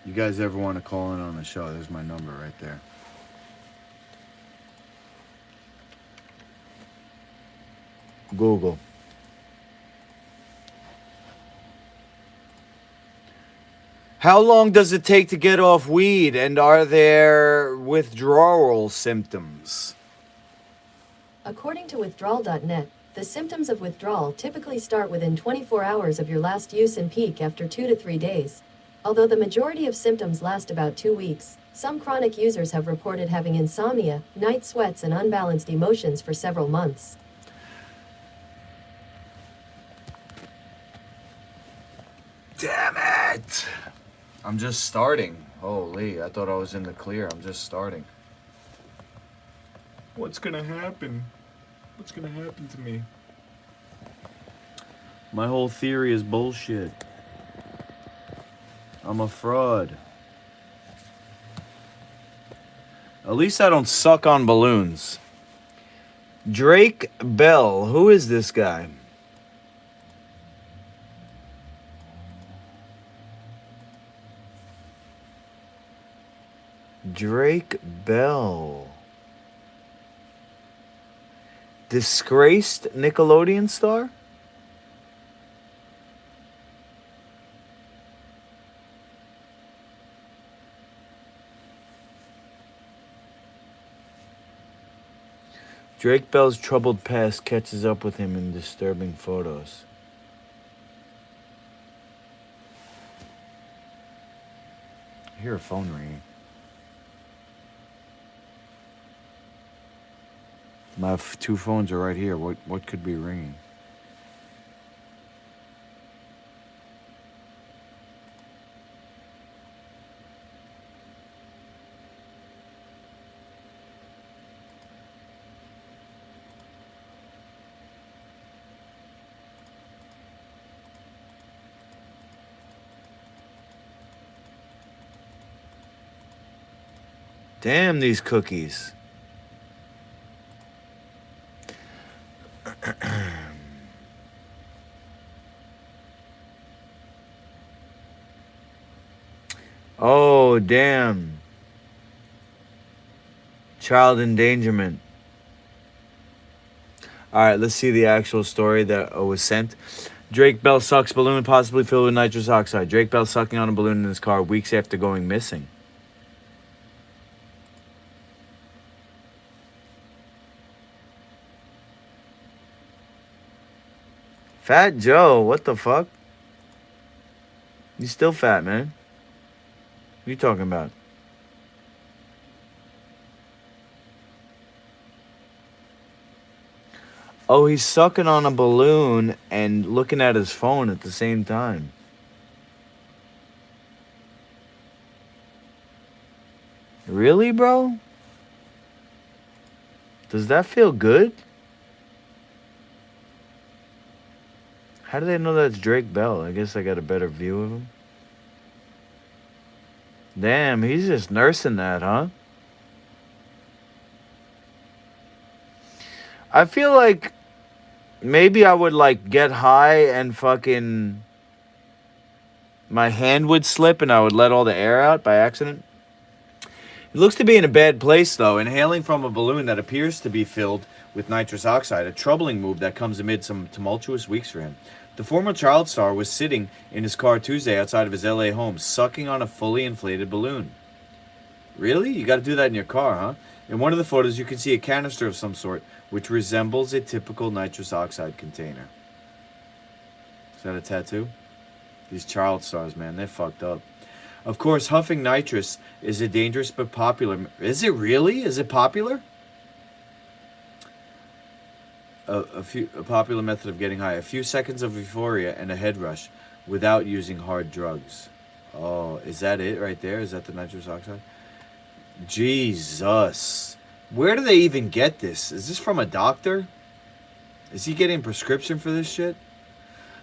You guys ever want to call in on the show, there's my number right there. Google. How long does it take to get off weed, and are there withdrawal symptoms? According to withdrawal.net, the symptoms of withdrawal typically start within 24 hours of your last use and peak after 2 to 3 days. Although the majority of symptoms last about 2 weeks, some chronic users have reported having insomnia, night sweats, and unbalanced emotions for several months. Damn it! I'm just starting. Holy, I thought I was in the clear. I'm just starting. What's gonna happen? What's gonna happen to me? My whole theory is bullshit. I'm a fraud. At least I don't suck on balloons. Drake Bell. Who is this guy? Drake Bell. Disgraced Nickelodeon star? Drake Bell's troubled past catches up with him in disturbing photos. I hear a phone ringing. My two phones are right here. What could be ringing? Damn these cookies. Oh, damn. Child endangerment. All right, let's see the actual story that was sent. Drake Bell sucks balloon possibly filled with nitrous oxide. Drake Bell sucking on a balloon in his car weeks after going missing. Fat Joe, what the fuck? You still fat, man. What are you talking about? Oh, he's sucking on a balloon and looking at his phone at the same time. Really, bro? Does that feel good? How do they know that's Drake Bell? I guess I got a better view of him. Damn, he's just nursing that, huh? I feel like maybe I would like get high and fucking my hand would slip and I would let all the air out by accident. It looks to be in a bad place though, inhaling from a balloon that appears to be filled with nitrous oxide, a troubling move that comes amid some tumultuous weeks for him. The former child star was sitting in his car Tuesday outside of his LA home, sucking on a fully inflated balloon. Really? You got to do that in your car, huh? In one of the photos, you can see a canister of some sort, which resembles a typical nitrous oxide container. Is that a tattoo? These child stars, man, they're fucked up. Of course, huffing nitrous is a dangerous but popular... Is it really? Is it popular? A popular method of getting high. A few seconds of euphoria and a head rush without using hard drugs. Oh, is that it right there? Is that the nitrous oxide? Jesus. Where do they even get this? Is this from a doctor? Is he getting a prescription for this shit?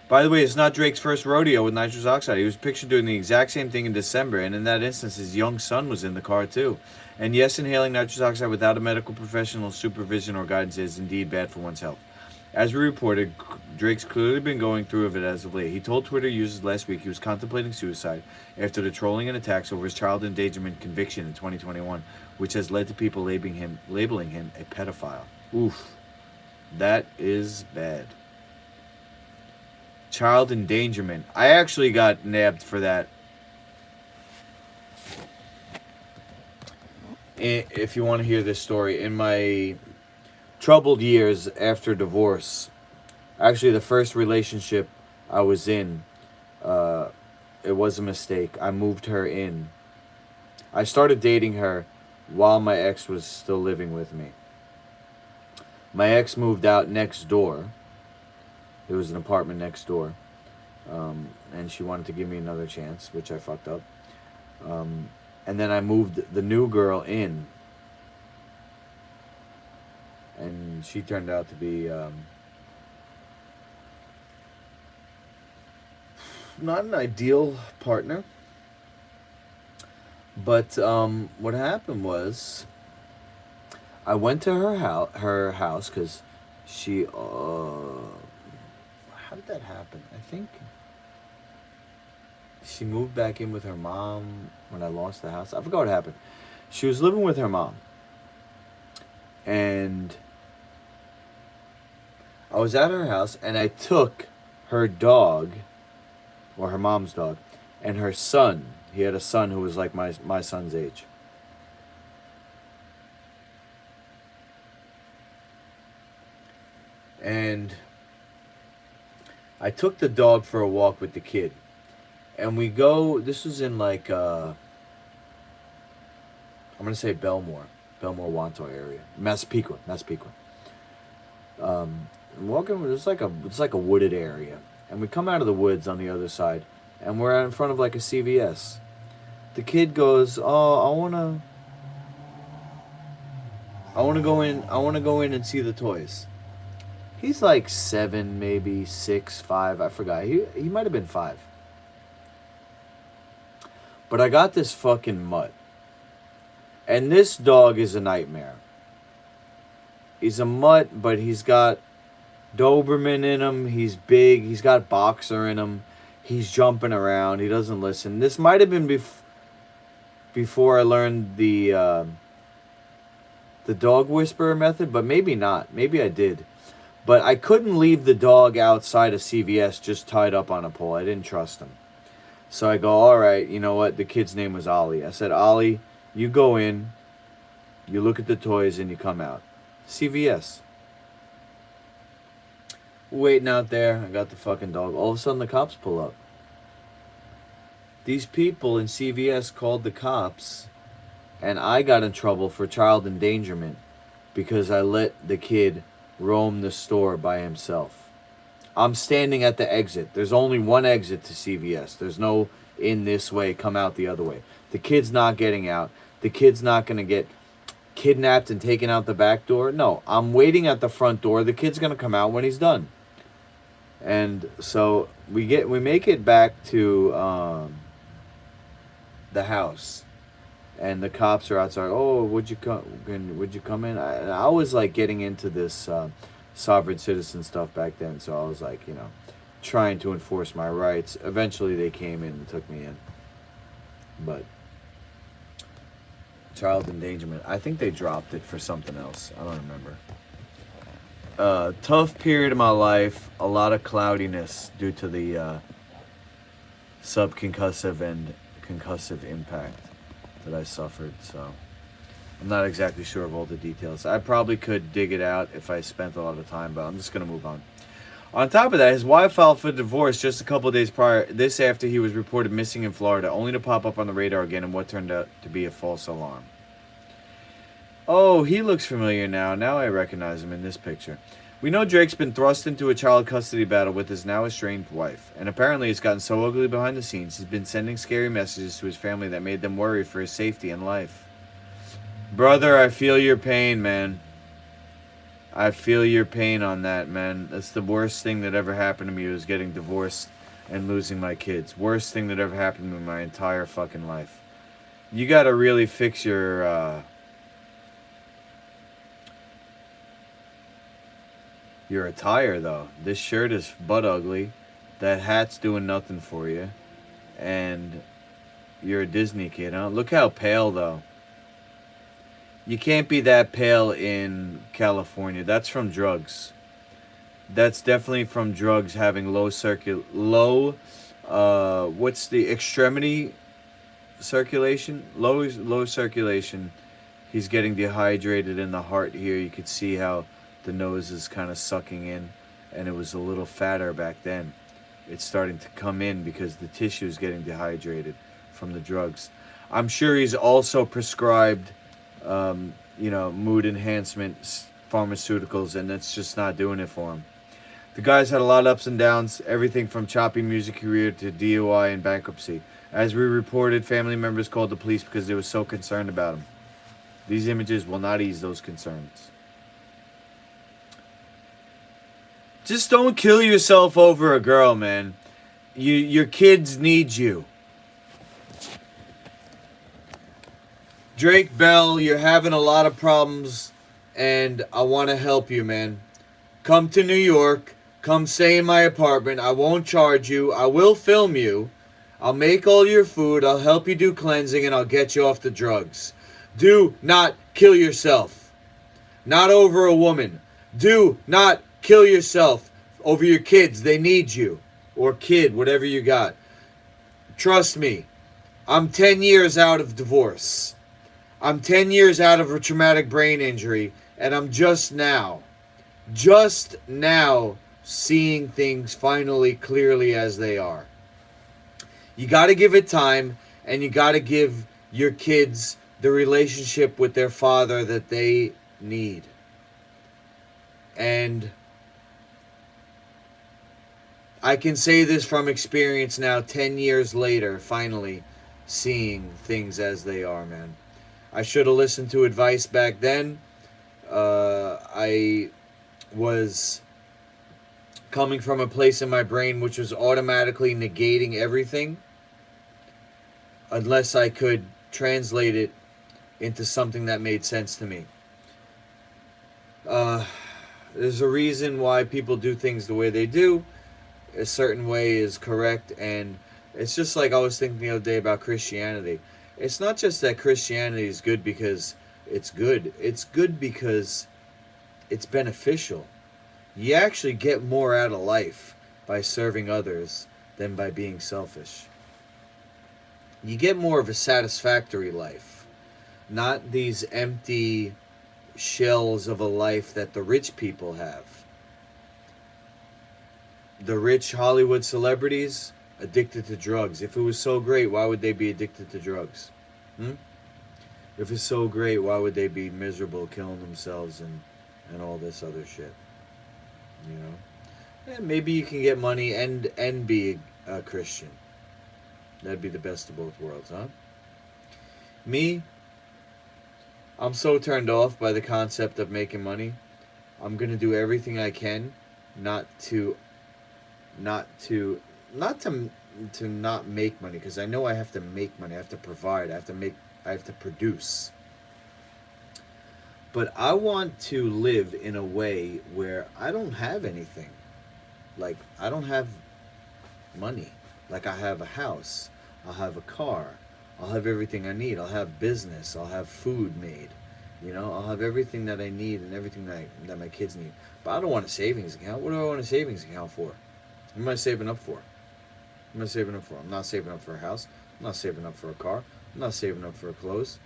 By the way, it's not Drake's first rodeo with nitrous oxide. He was pictured doing the exact same thing in December, and in that instance, his young son was in the car too. And yes, inhaling nitrous oxide without a medical professional supervision or guidance is indeed bad for one's health. As we reported, Drake's clearly been going through of it as of late. He told Twitter users last week he was contemplating suicide after the trolling and attacks over his child endangerment conviction in 2021, which has led to people labeling him a pedophile. Oof. That is bad. Child endangerment. I actually got nabbed for that. If you want to hear this story, in my troubled years after divorce, actually the first relationship I was in, it was a mistake. I moved her in. I started dating her while my ex was still living with me. My ex moved out next door. It was an apartment next door. And she wanted to give me another chance, which I fucked up. And then I moved the new girl in. And she turned out to be not an ideal partner. But what happened was I went to her house because she... how did that happen? I think she moved back in with her mom when I lost the house. I forgot what happened. She was living with her mom. And I was at her house and I took her dog, or her mom's dog, and her son. He had a son who was like my son's age. And I took the dog for a walk with the kid. And we go, this was in like, I'm going to say Belmore, Wanto area. Massapequa. Walking, it's like a wooded area. And we come out of the woods on the other side. And we're out in front of like a CVS. The kid goes, oh, I want to go in and see the toys. He's like 7, maybe 6, 5. I forgot. He might have been 5. But I got this fucking mutt. And this dog is a nightmare. He's a mutt, but he's got Doberman in him. He's big. He's got boxer in him. He's jumping around. He doesn't listen. This might have been before I learned the dog whisperer method, but maybe not. Maybe I did. But I couldn't leave the dog outside of CVS just tied up on a pole. I didn't trust him. So I go, all right, you know what? The kid's name was Ollie. I said, Ollie, you go in, you look at the toys, and you come out. CVS. Waiting out there. I got the fucking dog. All of a sudden, the cops pull up. These people in CVS called the cops, and I got in trouble for child endangerment because I let the kid roam the store by himself. I'm standing at the exit. There's only one exit to CVS. There's no in this way, come out the other way. The kid's not getting out. The kid's not going to get... kidnapped and taken out the back door. No, I'm waiting at the front door. The kid's gonna come out when he's done. And so we make it back to the house, and the cops are outside. Oh, would you come in? I was like getting into this sovereign citizen stuff back then, so I was like, trying to enforce my rights. Eventually, they came in and took me in, but child endangerment. I think they dropped it for something else. I don't remember. Tough period of my life. A lot of cloudiness due to the subconcussive and concussive impact that I suffered. So I'm not exactly sure of all the details. I probably could dig it out if I spent a lot of time, but I'm just going to move on. On top of that, his wife filed for divorce just a couple of days prior, this after he was reported missing in Florida, only to pop up on the radar again in what turned out to be a false alarm. Oh, he looks familiar now. Now I recognize him in this picture. We know Drake's been thrust into a child custody battle with his now estranged wife, and apparently it's gotten so ugly behind the scenes, he's been sending scary messages to his family that made them worry for his safety and life. Brother, I feel your pain, man. I feel your pain on that, man. That's the worst thing that ever happened to me, was getting divorced and losing my kids. Worst thing that ever happened to me in my entire fucking life. You gotta really fix your attire, though. This shirt is butt ugly. That hat's doing nothing for you. And you're a Disney kid, huh? Look how pale, though. You can't be that pale in California. That's from drugs. That's definitely from drugs, having what's the extremity circulation? Low circulation. He's getting dehydrated in the heart here. You could see how the nose is kind of sucking in, and it was a little fatter back then. It's starting to come in because the tissue is getting dehydrated from the drugs. I'm sure he's also prescribed mood enhancement pharmaceuticals, and that's just not doing it for him. The guy's had a lot of ups and downs, everything from choppy music career to DUI and bankruptcy. As we reported, family members called the police because they were so concerned about him. These images will not ease those concerns. Just don't kill yourself over a girl, man. Your kids need you. Drake Bell, you're having a lot of problems, and I want to help you, man. Come to New York. Come stay in my apartment. I won't charge you. I will film you. I'll make all your food. I'll help you do cleansing, and I'll get you off the drugs. Do not kill yourself. Not over a woman. Do not kill yourself over your kids. They need you. Or kid, whatever you got. Trust me. I'm 10 years out of divorce. I'm 10 years out of a traumatic brain injury, and I'm just now seeing things finally clearly as they are. You got to give it time, and you got to give your kids the relationship with their father that they need. And I can say this from experience now, 10 years later, finally seeing things as they are, man. I should have listened to advice back then. I was coming from a place in my brain which was automatically negating everything unless I could translate it into something that made sense to me. There's a reason why people do things the way they do. A certain way is correct, and it's just like I was thinking the other day about Christianity. It's not just that Christianity is good because it's good. It's good because it's beneficial. You actually get more out of life by serving others than by being selfish. You get more of a satisfactory life, not these empty shells of a life that the rich people have. The rich Hollywood celebrities, addicted to drugs. If it was so great, why would they be addicted to drugs? If it's so great, why would they be miserable, killing themselves and all this other shit? You know? Yeah, maybe you can get money and be a Christian. That'd be the best of both worlds, huh? Me, I'm so turned off by the concept of making money. I'm gonna do everything I can not to not to not to not make money, because I know I have to make money. I have to provide. I have to produce. But I want to live in a way where I don't have anything. Like, I don't have money. Like, I have a house, I'll have a car, I'll have everything I need. I'll have business, I'll have food made. I'll have everything that I need and everything that my kids need. But I don't want a savings account. What do I want a savings account for? What am I saving up for? What am I saving up for? I'm not saving up for a house. I'm not saving up for a car. I'm not saving up for clothes.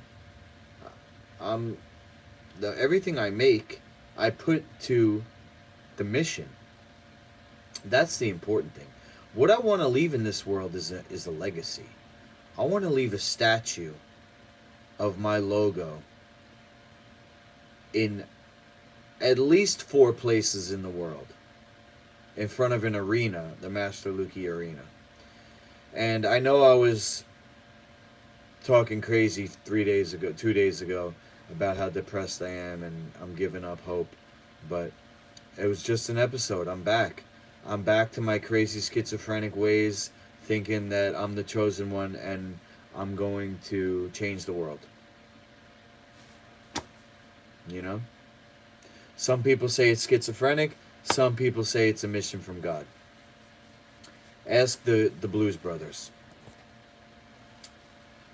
Everything I make, I put to the mission. That's the important thing. What I want to leave in this world is a legacy. I want to leave a statue of my logo in at least 4 places in the world. In front of an arena, the Master Lukey Arena. And I know I was talking crazy 2 days ago, about how depressed I am and I'm giving up hope. But it was just an episode. I'm back. I'm back to my crazy schizophrenic ways, thinking that I'm the chosen one and I'm going to change the world. Some people say it's schizophrenic. Some people say it's a mission from God. Ask the Blues Brothers.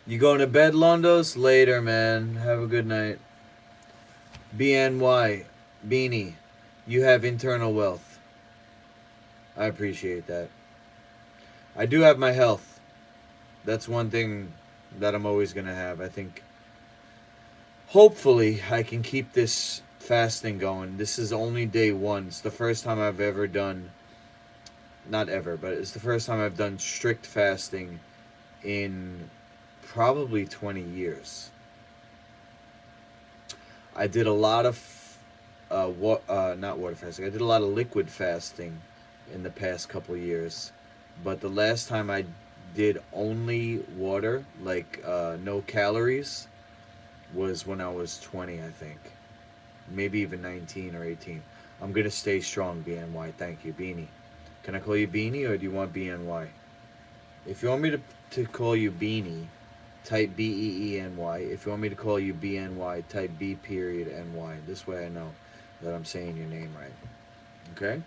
You going to bed, Londos? Later, man. Have a good night. BNY, Beanie, you have internal wealth. I appreciate that. I do have my health. That's one thing that I'm always going to have. I think hopefully I can keep this fasting going. This is only day 1. It's the first time I've ever done, not ever, but it's the first time I've done strict fasting in probably 20 years. I did a lot of not water fasting. I did a lot of liquid fasting in the past couple years, but the last time I did only water, like no calories, was when I was 20, I think. Maybe even 19 or 18. I'm gonna stay strong, BNY. Thank you, Beanie. Can I call you Beanie, or do you want BNY? If you want me to call you Beanie, type BEENY. If you want me to call you BNY, type B.NY. This way I know that I'm saying your name right. Okay?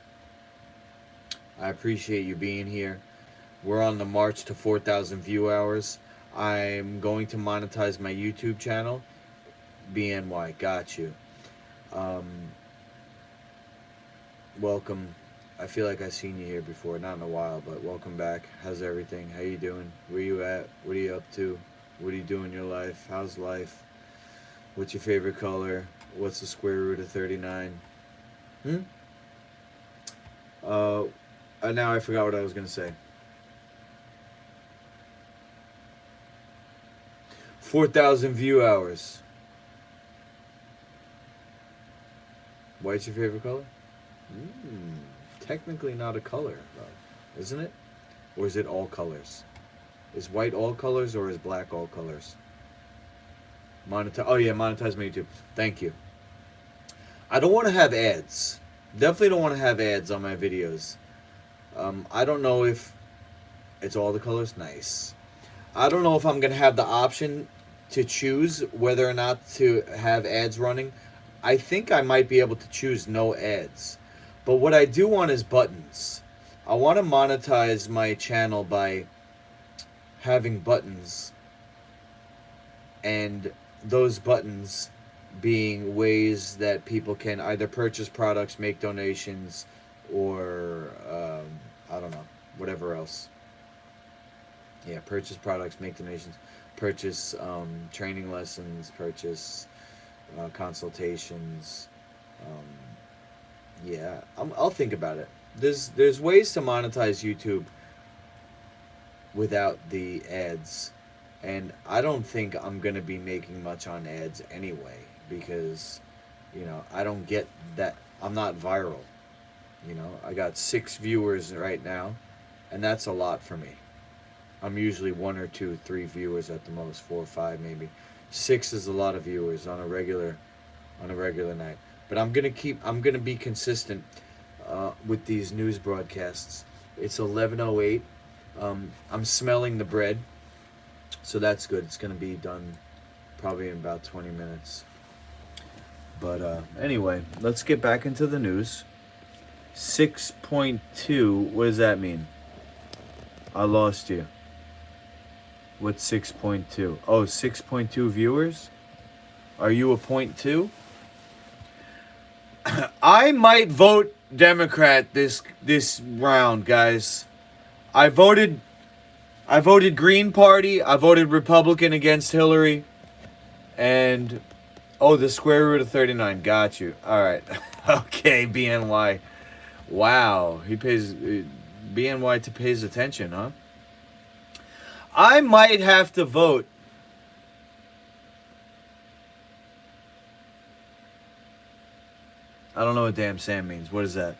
I appreciate you being here. We're on the march to 4,000 view hours. I'm going to monetize my YouTube channel. BNY, got you. Welcome. I feel like I've seen you here before, not in a while, but welcome back. How's everything? How you doing? Where you at? What are you up to? What do you do in your life? How's life? What's your favorite color? What's the square root of 39? Now I forgot what I was going to say. 4,000 view hours. White's your favorite color? Technically not a color, though, isn't it? Or is it all colors? Is white all colors, or is black all colors? Oh yeah, monetize my YouTube. Thank you. I don't want to have ads. Definitely don't want to have ads on my videos. I don't know if it's all the colors. Nice. I don't know if I'm going to have the option to choose whether or not to have ads running. I think I might be able to choose no ads. But what I do want is buttons. I want to monetize my channel by having buttons, and those buttons being ways that people can either purchase products, make donations, or I don't know, whatever else. Yeah, purchase products, make donations, purchase training lessons, purchase consultations. Yeah, I'll think about it. There's ways to monetize YouTube without the ads, and I don't think I'm gonna be making much on ads anyway, because I don't get that. I'm not viral. I got 6 viewers right now, and that's a lot for me. I'm usually 1 or 2, 3 viewers at the most, 4 or 5 maybe. 6 is a lot of viewers on a regular night. But I'm gonna be consistent with these news broadcasts. It's 11:08. I'm smelling the bread, so that's good. It's gonna be done probably in about 20 minutes. But anyway, let's get back into the news. 6.2. What does that mean? I lost you. What's 6.2? Oh, 6.2 viewers? Are you a 0.2? I might vote Democrat this round, guys. I voted Green Party. I voted Republican against Hillary. And the square root of 39. Got you. All right. Okay, BNY. Wow, he pays BNY pays attention, huh? I might have to vote. I don't know what damn Sam means. What is that?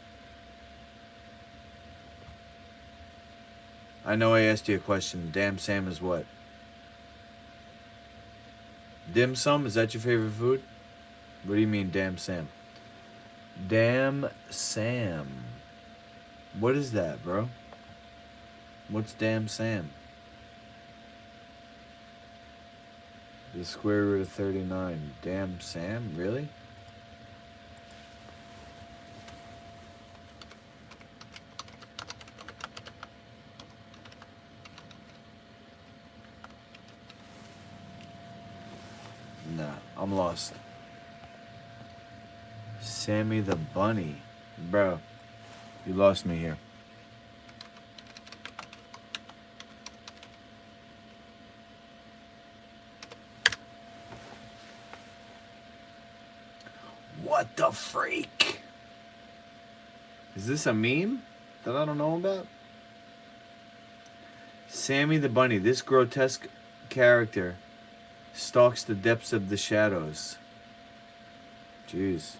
I know I asked you a question. Damn Sam is what? Dim sum? Is that your favorite food? What do you mean, damn Sam? Damn Sam. What is that, bro? What's damn Sam? The square root of 39. Damn Sam? Really? Nah, I'm lost. Sammy the Bunny. Bro, you lost me here. What the freak? Is this a meme that I don't know about? Sammy the Bunny. This grotesque character stalks the depths of the shadows. Jeez.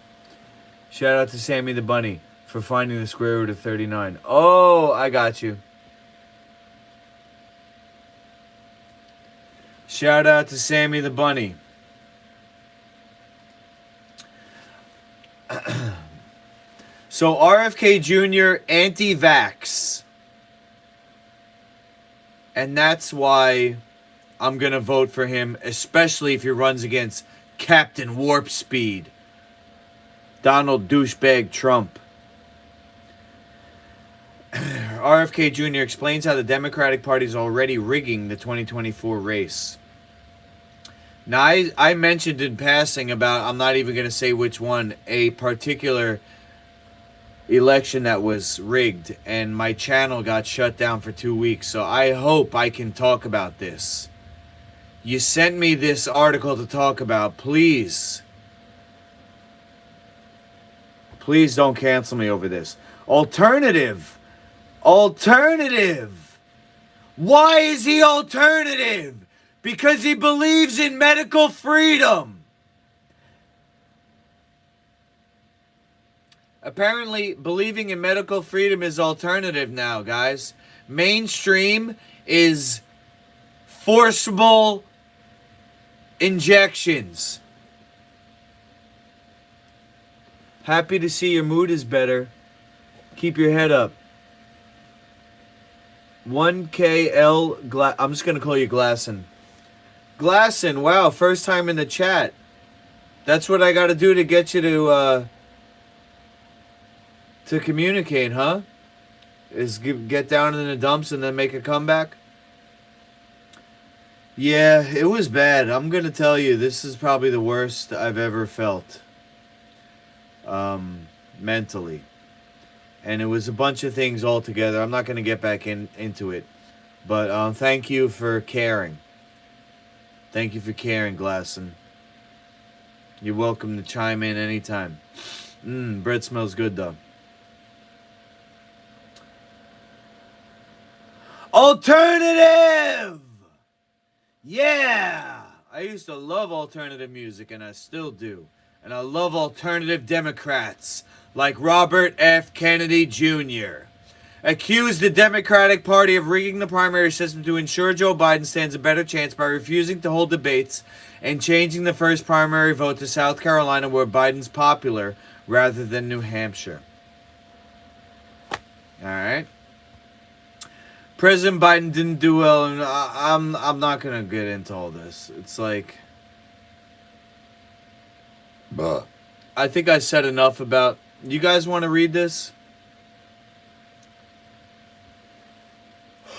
Shout out to Sammy the Bunny for finding the square root of 39. Oh, I got you. Shout out to Sammy the Bunny. So RFK Jr. anti-vax. And that's why I'm going to vote for him, especially if he runs against Captain Warp Speed, Donald Douchebag Trump. RFK Jr. explains how the Democratic Party is already rigging the 2024 race. Now, I mentioned in passing about, I'm not even going to say which one, a particular election that was rigged, and my channel got shut down for 2 weeks, so I hope I can talk about this. You sent me this article to talk about. Please don't cancel me over this. Alternative. Why is he alternative? Because he believes in medical freedom. Apparently, believing in medical freedom is alternative now, guys. Mainstream is forcible injections. Happy to see your mood is better. Keep your head up. 1KL I'm just going to call you Glasson. Glasson, wow, first time in the chat. That's what I got to do to get you to communicate, huh? Is get down in the dumps and then make a comeback? Yeah, it was bad. I'm going to tell you, this is probably the worst I've ever felt. Mentally. And it was a bunch of things all together. I'm not going to get back into it. But thank you for caring. Thank you for caring, Glasson. You're welcome to chime in anytime. Bread smells good, though. Alternative! Yeah! I used to love alternative music, and I still do. And I love alternative Democrats, like Robert F. Kennedy Jr. accused the Democratic Party of rigging the primary system to ensure Joe Biden stands a better chance by refusing to hold debates and changing the first primary vote to South Carolina, where Biden's popular, rather than New Hampshire. All right. President Biden didn't do well, and I'm not gonna get into all this. It's like, I think I said enough about. You guys want to read this?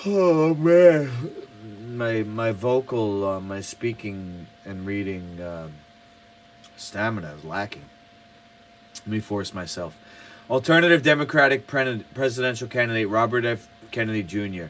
Oh man, my vocal, my speaking and reading stamina is lacking. Let me force myself. Alternative Democratic presidential candidate Robert F. Kennedy Jr.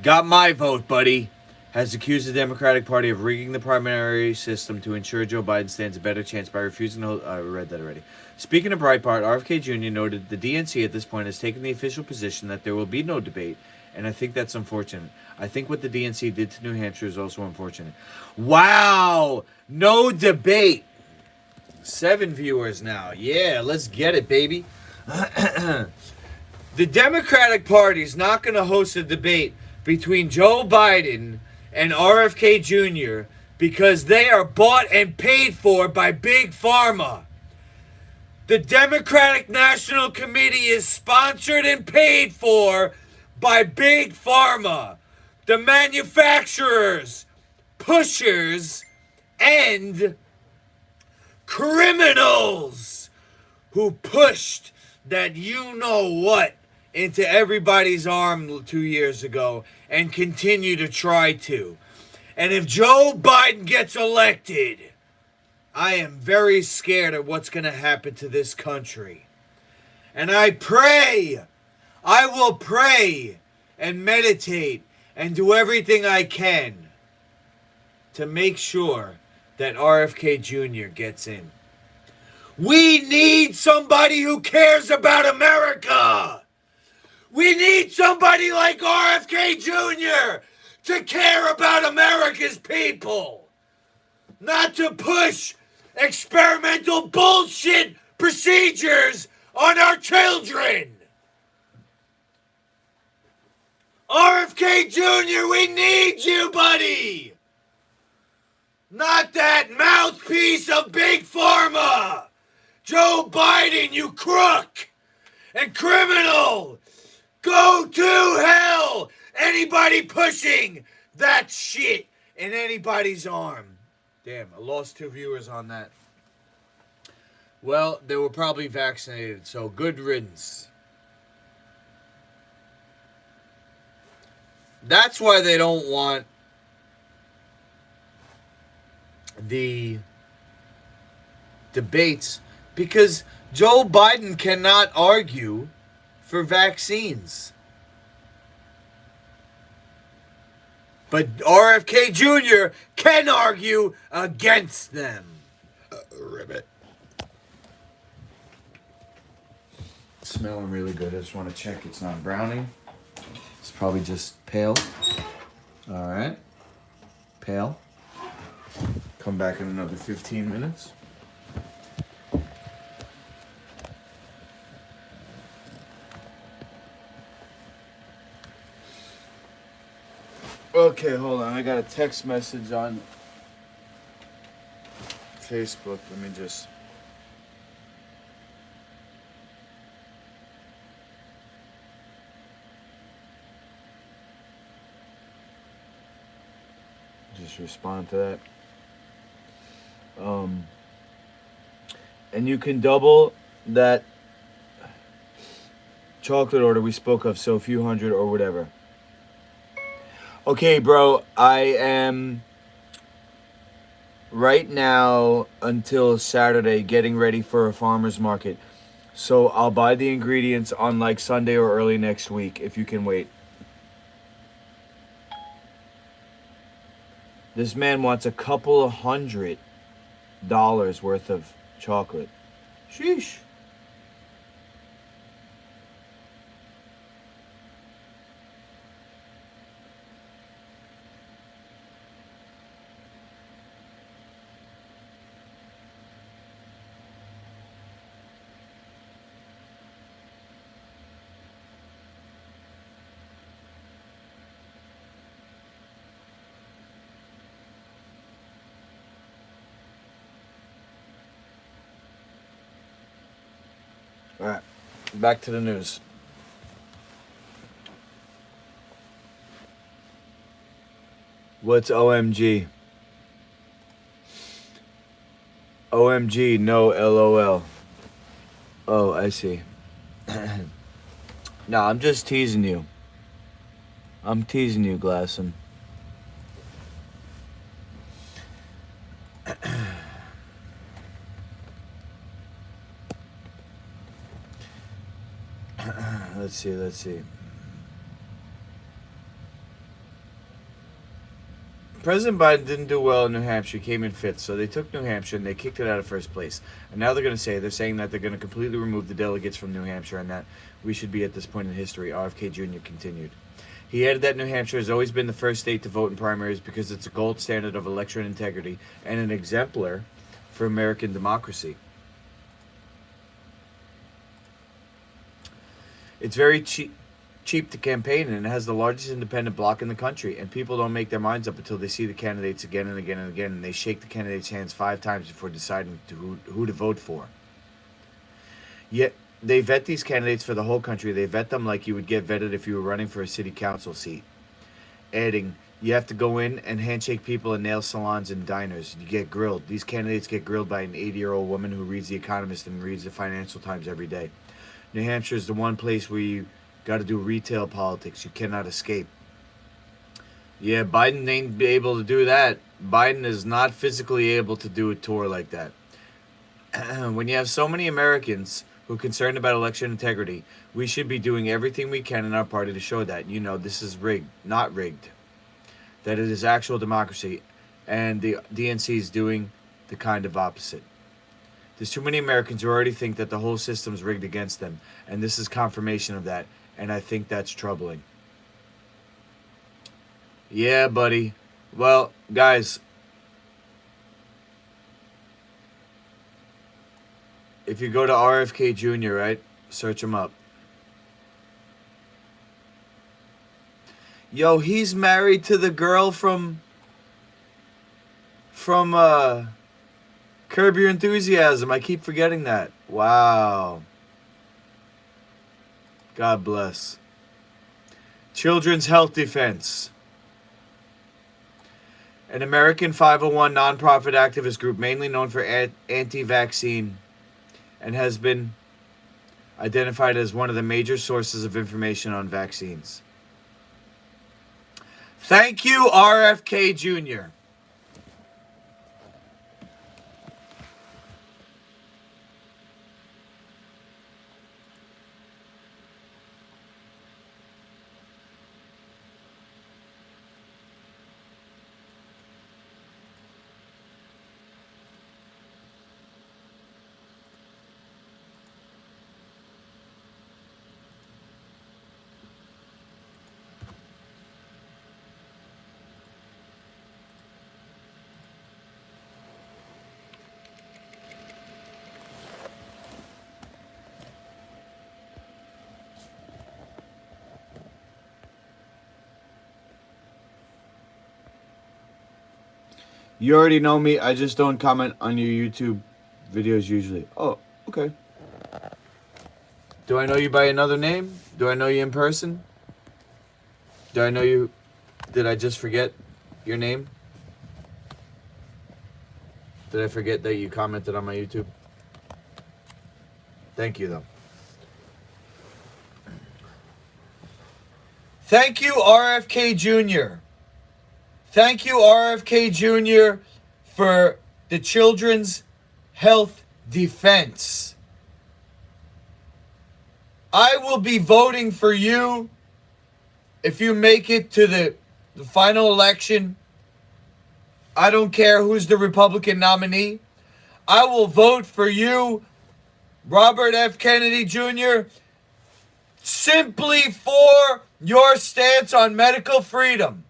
got my vote, buddy. Has accused the Democratic Party of rigging the primary system to ensure Joe Biden stands a better chance by refusing to... I read that already. Speaking of Breitbart, RFK Jr. noted the DNC at this point has taken the official position that there will be no debate, and I think that's unfortunate. I think what the DNC did to New Hampshire is also unfortunate. Wow! No debate! 7 viewers now. Yeah, let's get it, baby. The Democratic Party is not going to host a debate between Joe Biden and RFK Jr. because they are bought and paid for by Big Pharma. The Democratic National Committee is sponsored and paid for by Big Pharma, the manufacturers, pushers, and criminals who pushed that you-know-what into everybody's arm 2 years ago and continue to try to. And if Joe Biden gets elected, I am very scared of what's going to happen to this country. And I will pray and meditate and do everything I can to make sure that RFK Jr. gets in. We need somebody who cares about America. We need somebody like RFK Jr. to care about America's people. Not to push experimental bullshit procedures on our children. RFK Jr., we need you, buddy. Not that mouthpiece of Big Pharma. Joe Biden, you crook and criminal. Go to hell. Anybody pushing that shit in anybody's arm. Damn, I lost 2 viewers on that. Well, they were probably vaccinated, so good riddance. That's why they don't want the debates, because Joe Biden cannot argue for vaccines. But RFK Jr. can argue against them. Ribbit. It's smelling really good. I just want to check it's not browning. It's probably just pale. All right. Pale. Come back in another 15 minutes. Okay, hold on. I got a text message on Facebook. Let me just... respond to that. And you can double that chocolate order we spoke of, so a few hundred or whatever. Okay, bro, I am right now until Saturday getting ready for a farmer's market. So I'll buy the ingredients on like Sunday or early next week if you can wait. This man wants a couple of $100 worth of chocolate. Sheesh. All right, back to the news. What's OMG? OMG, no LOL. Oh, I see. No, I'm just teasing you. I'm teasing you, Glasson. Let's see. President Biden didn't do well in New Hampshire. He came in fifth, so they took New Hampshire and they kicked it out of first place. And now they're saying that they're going to completely remove the delegates from New Hampshire and that we should be at this point in history. RFK Jr. continued. He added that New Hampshire has always been the first state to vote in primaries because it's a gold standard of election integrity and an exemplar for American democracy. It's very cheap to campaign, and it has the largest independent bloc in the country, and people don't make their minds up until they see the candidates again and again and again, and they shake the candidates' hands 5 times before deciding who to vote for. Yet they vet these candidates for the whole country. They vet them like you would get vetted if you were running for a city council seat. Adding, you have to go in and handshake people in nail salons and diners. You get grilled. These candidates get grilled by an 80-year-old woman who reads The Economist and reads the Financial Times every day. New Hampshire is the one place where you got to do retail politics. You cannot escape. Yeah, Biden ain't able to do that. Biden is not physically able to do a tour like that. When you have so many Americans who are concerned about election integrity, we should be doing everything we can in our party to show that, this is rigged, not rigged. That it is actual democracy, and the DNC is doing the kind of opposite. There's too many Americans who already think that the whole system's rigged against them, and this is confirmation of that, and I think that's troubling. Yeah, buddy. Well, guys, if you go to RFK Jr., right, search him up. Yo, he's married to the girl from Curb Your Enthusiasm. I keep forgetting that. Wow. God bless. Children's Health Defense. An American 501 nonprofit activist group mainly known for anti-vaccine and has been identified as one of the major sources of information on vaccines. Thank you, RFK Jr. You already know me. I just don't comment on your YouTube videos usually. Oh, okay. Do I know you by another name? Do I know you in person? Do I know you? Did I just forget your name? Did I forget that you commented on my YouTube? Thank you, though. Thank you, RFK Jr. Thank you, RFK Jr., for the Children's Health Defense. I will be voting for you if you make it to the final election. I don't care who's the Republican nominee. I will vote for you, Robert F. Kennedy Jr., simply for your stance on medical freedom.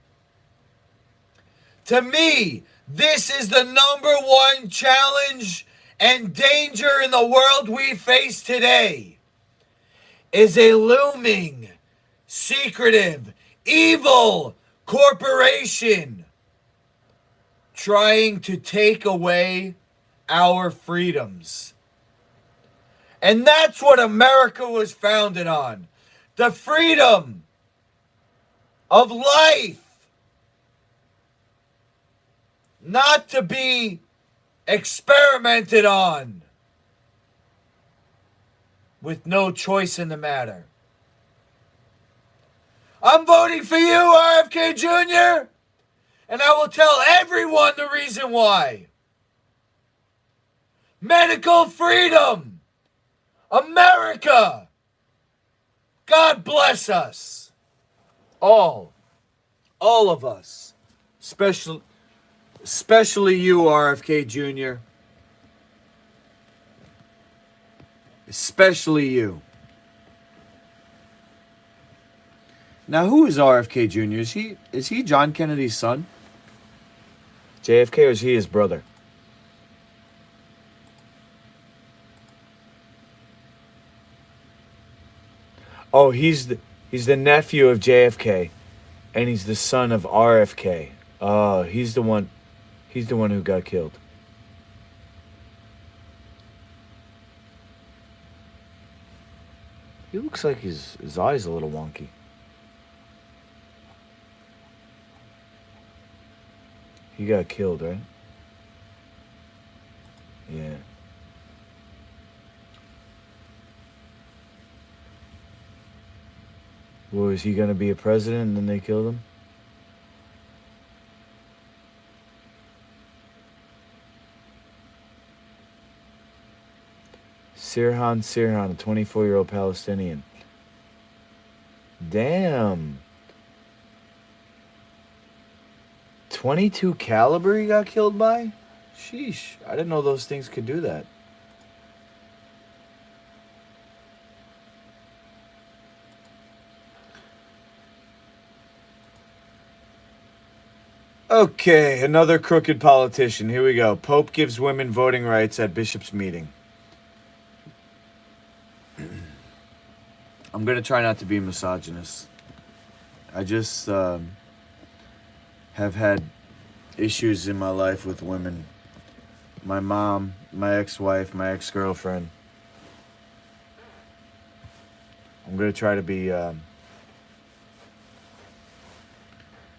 To me, this is the number one challenge and danger in the world we face today, is a looming, secretive, evil corporation trying to take away our freedoms. And that's what America was founded on. The freedom of life. Not to be experimented on with no choice in the matter. I'm voting for you, RFK Jr., and I will tell everyone the reason why. Medical freedom. America. God bless us. All of us. Especially you, RFK Jr. Especially you. Now, who is RFK Jr.? Is he John Kennedy's son? JFK, or is he his brother? Oh, he's the nephew of JFK, and he's the son of RFK. Oh, he's the one who got killed. He looks like his eye's a little wonky. He got killed, right? Yeah. Well, is he gonna be a president and then they killed him? Sirhan, a 24-year-old Palestinian. Damn. 22 caliber he got killed by? Sheesh. I didn't know those things could do that. Okay, another crooked politician. Here we go. Pope gives women voting rights at bishop's meeting. I'm going to try not to be misogynist. I just have had issues in my life with women. My mom, my ex-wife, my ex-girlfriend. I'm going to try to be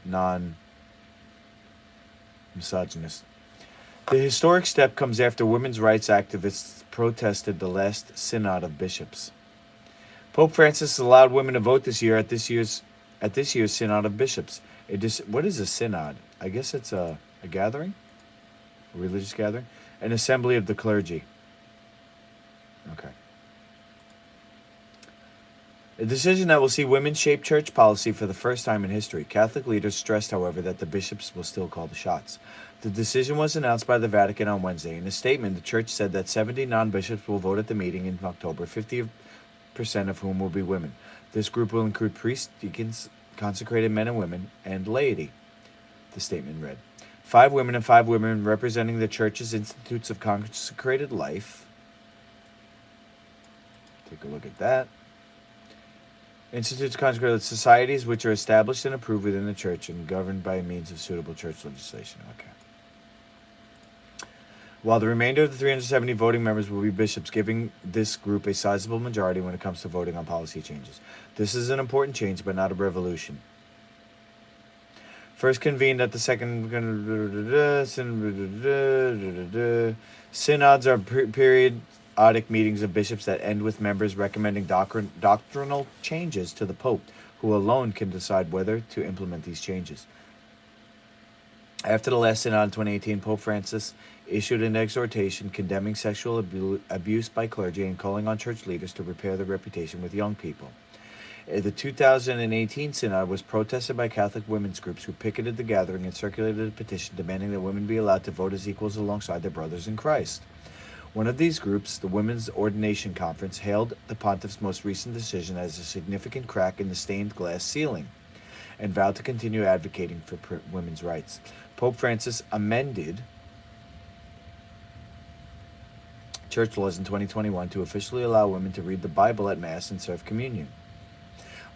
non-misogynist. The historic step comes after women's rights activists protested the last synod of bishops. Pope Francis allowed women to vote this year at this year's synod of bishops. What is a synod? I guess it's a gathering, a religious gathering, an assembly of the clergy. Okay. A decision that will see women shape church policy for the first time in history. Catholic leaders stressed, however, that the bishops will still call the shots. The decision was announced by the Vatican on Wednesday. In a statement, the church said that 70 non-bishops will vote at the meeting in October, 50% of whom will be women. This group will include priests, deacons, consecrated men and women, and laity, the statement read. 5 women and 5 women representing the church's institutes of consecrated life. Take a look at that. Institutes of consecrated societies which are established and approved within the church and governed by means of suitable church legislation. Okay. While the remainder of the 370 voting members will be bishops, giving this group a sizable majority when it comes to voting on policy changes. This is an important change, but not a revolution. First convened at the second synods are periodic meetings of bishops that end with members recommending doctrinal changes to the Pope, who alone can decide whether to implement these changes. After the last synod in 2018, Pope Francis issued an exhortation condemning sexual abuse by clergy and calling on church leaders to repair their reputation with young people. The 2018 synod was protested by Catholic women's groups who picketed the gathering and circulated a petition demanding that women be allowed to vote as equals alongside their brothers in Christ. One of these groups, the Women's Ordination Conference, hailed the pontiff's most recent decision as a significant crack in the stained glass ceiling and vowed to continue advocating for women's rights. Pope Francis amended church laws in 2021 to officially allow women to read the Bible at Mass and serve communion.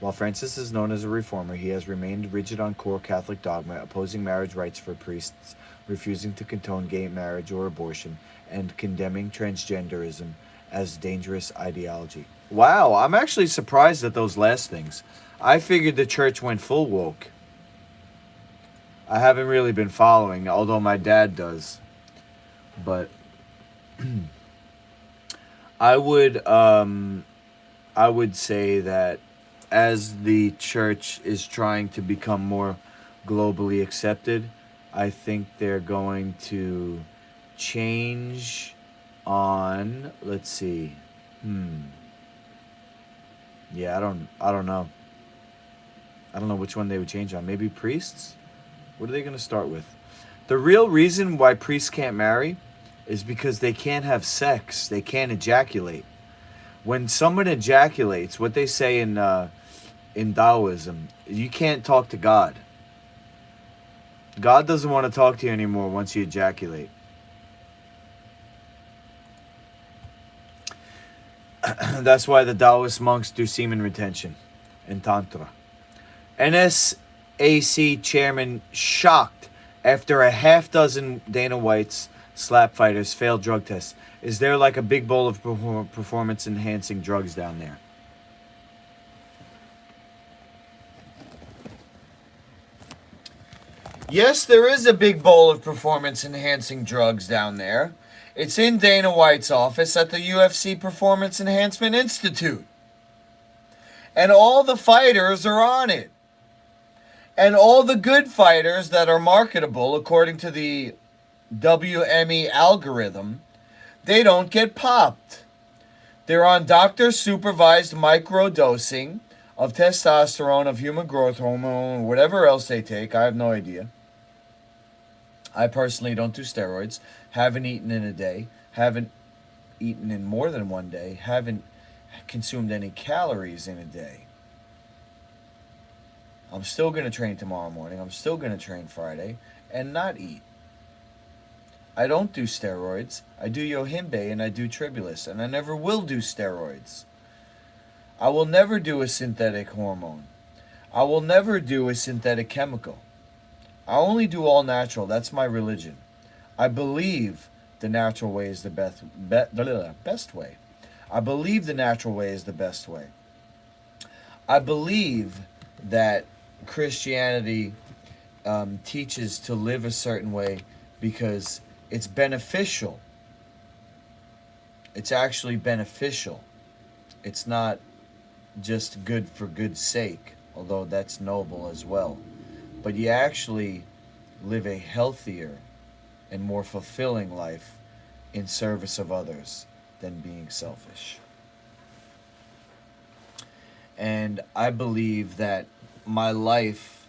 While Francis is known as a reformer, he has remained rigid on core Catholic dogma, opposing marriage rights for priests, refusing to condone gay marriage or abortion, and condemning transgenderism as dangerous ideology. Wow, I'm actually surprised at those last things. I figured the church went full woke. I haven't really been following, although my dad does. But I would say that as the church is trying to become more globally accepted, I think they're going to change on, let's see. Yeah, I don't know. I don't know which one they would change on. Maybe priests? What are they going to start with? The real reason why priests can't marry is because they can't have sex. They can't ejaculate. When someone ejaculates, what they say in Taoism, you can't talk to God. God doesn't want to talk to you anymore once you ejaculate. That's why the Taoist monks do semen retention in Tantra. NSAC chairman shocked after a half dozen Dana White's slap fighters failed drug tests. Is there like a big bowl of performance enhancing drugs down there? Yes, there is a big bowl of performance enhancing drugs down there. It's in Dana White's office at the UFC Performance Enhancement Institute. And all the fighters are on it. And all the good fighters that are marketable, according to the WME algorithm, they don't get popped. They're on doctor-supervised microdosing of testosterone, of human growth hormone, whatever else they take. I have no idea. I personally don't do steroids. Haven't eaten in a day. Haven't eaten in more than one day. Haven't consumed any calories in a day. I'm still going to train tomorrow morning. I'm still going to train Friday and not eat. I don't do steroids. I do Yohimbe and I do Tribulus, and I never will do steroids. I will never do a synthetic hormone. I will never do a synthetic chemical. I only do all natural. That's my religion. I believe the natural way is the best way. I believe the natural way is the best way. I believe that Christianity teaches to live a certain way because it's beneficial. It's actually beneficial. It's not just good for good's sake, although that's noble as well. But you actually live a healthier and more fulfilling life in service of others than being selfish. And I believe that my life,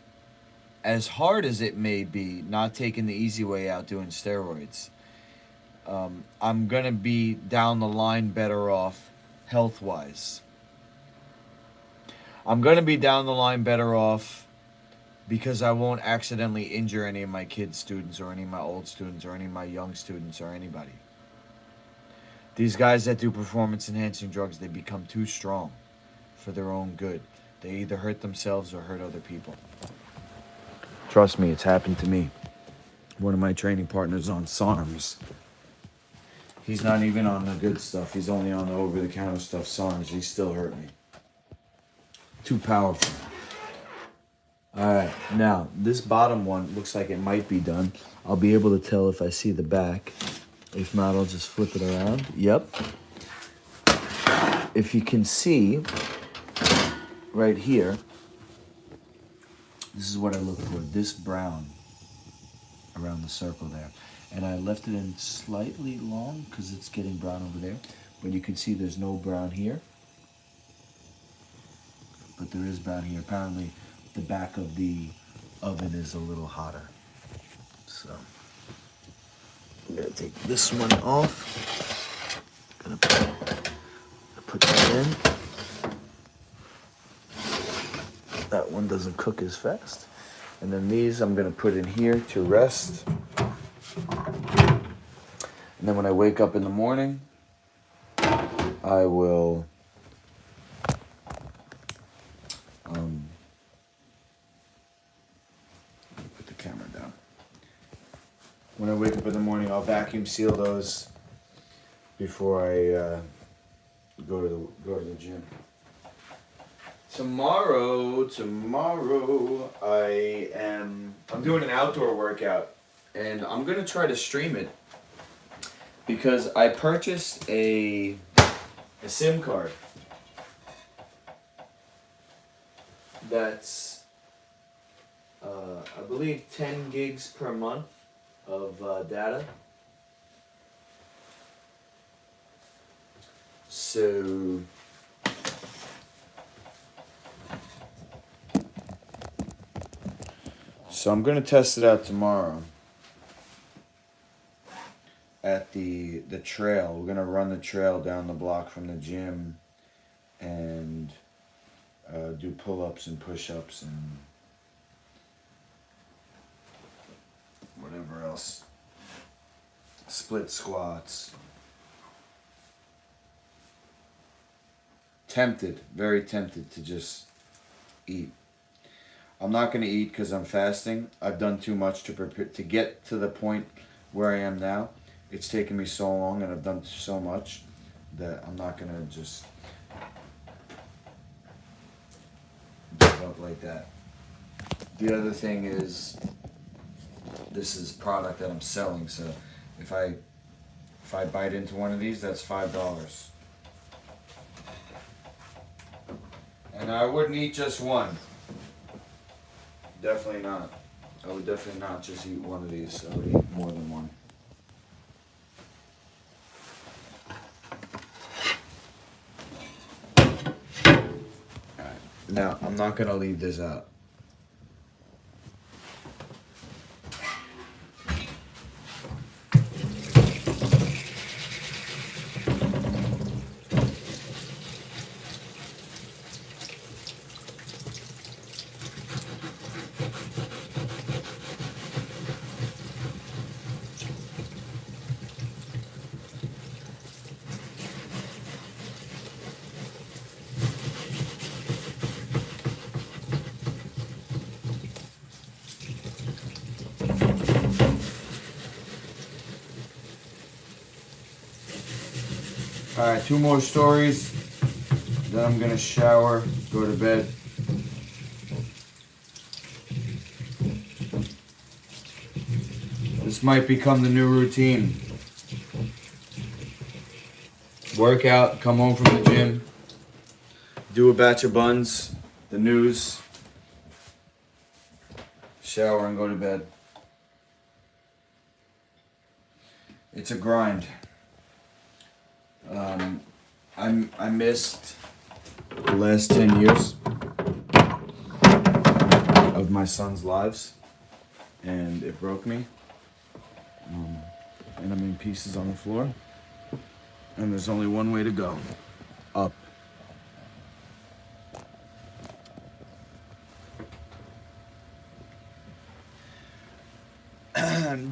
as hard as it may be, not taking the easy way out doing steroids, I'm going to be down the line better off health-wise. I'm going to be down the line better off because I won't accidentally injure any of my kids' students or any of my old students or any of my young students or anybody. These guys that do performance-enhancing drugs, they become too strong for their own good. They either hurt themselves or hurt other people. Trust me, it's happened to me. One of my training partners on SARMs. He's not even on the good stuff. He's only on the over-the-counter stuff, SARMs. He still hurt me. Too powerful. Alright, now, this bottom one looks like it might be done. I'll be able to tell if I see the back. If not, I'll just flip it around. Yep. If you can see, right here, this is what I look for. This brown around the circle there. And I left it in slightly long because it's getting brown over there. But you can see there's no brown here. But there is brown here. Apparently, the back of the oven is a little hotter. So, I'm going to take this one off. I'm going to put that in. That one doesn't cook as fast. And then these I'm going to put in here to rest. And then when I wake up in the morning, I will put the camera down. When I wake up in the morning, I'll vacuum seal those before I go to the gym. Tomorrow I'm doing an outdoor workout, and I'm gonna try to stream it because I purchased a SIM card that's I believe 10 gigs per month of data. So I'm gonna test it out tomorrow at the trail. We're gonna run the trail down the block from the gym and do pull-ups and push-ups and whatever else. Split squats. Tempted, very tempted to just eat. I'm not going to eat because I'm fasting. I've done too much to prepare to get to the point where I am now. It's taken me so long and I've done so much that I'm not going to just give up like that. The other thing is, this is product that I'm selling, so if I bite into one of these, that's $5. And I wouldn't eat just one. Definitely not. I would definitely not just eat one of these. I would eat more than one. Alright. Now, I'm not going to leave this out. Alright, 2 more stories. Then I'm gonna shower, go to bed. This might become the new routine. Work out, come home from the gym, do a batch of buns, the news, shower and go to bed. It's a grind. I missed the last 10 years of my son's lives, and it broke me. And I'm in pieces on the floor. And there's only one way to go. Up.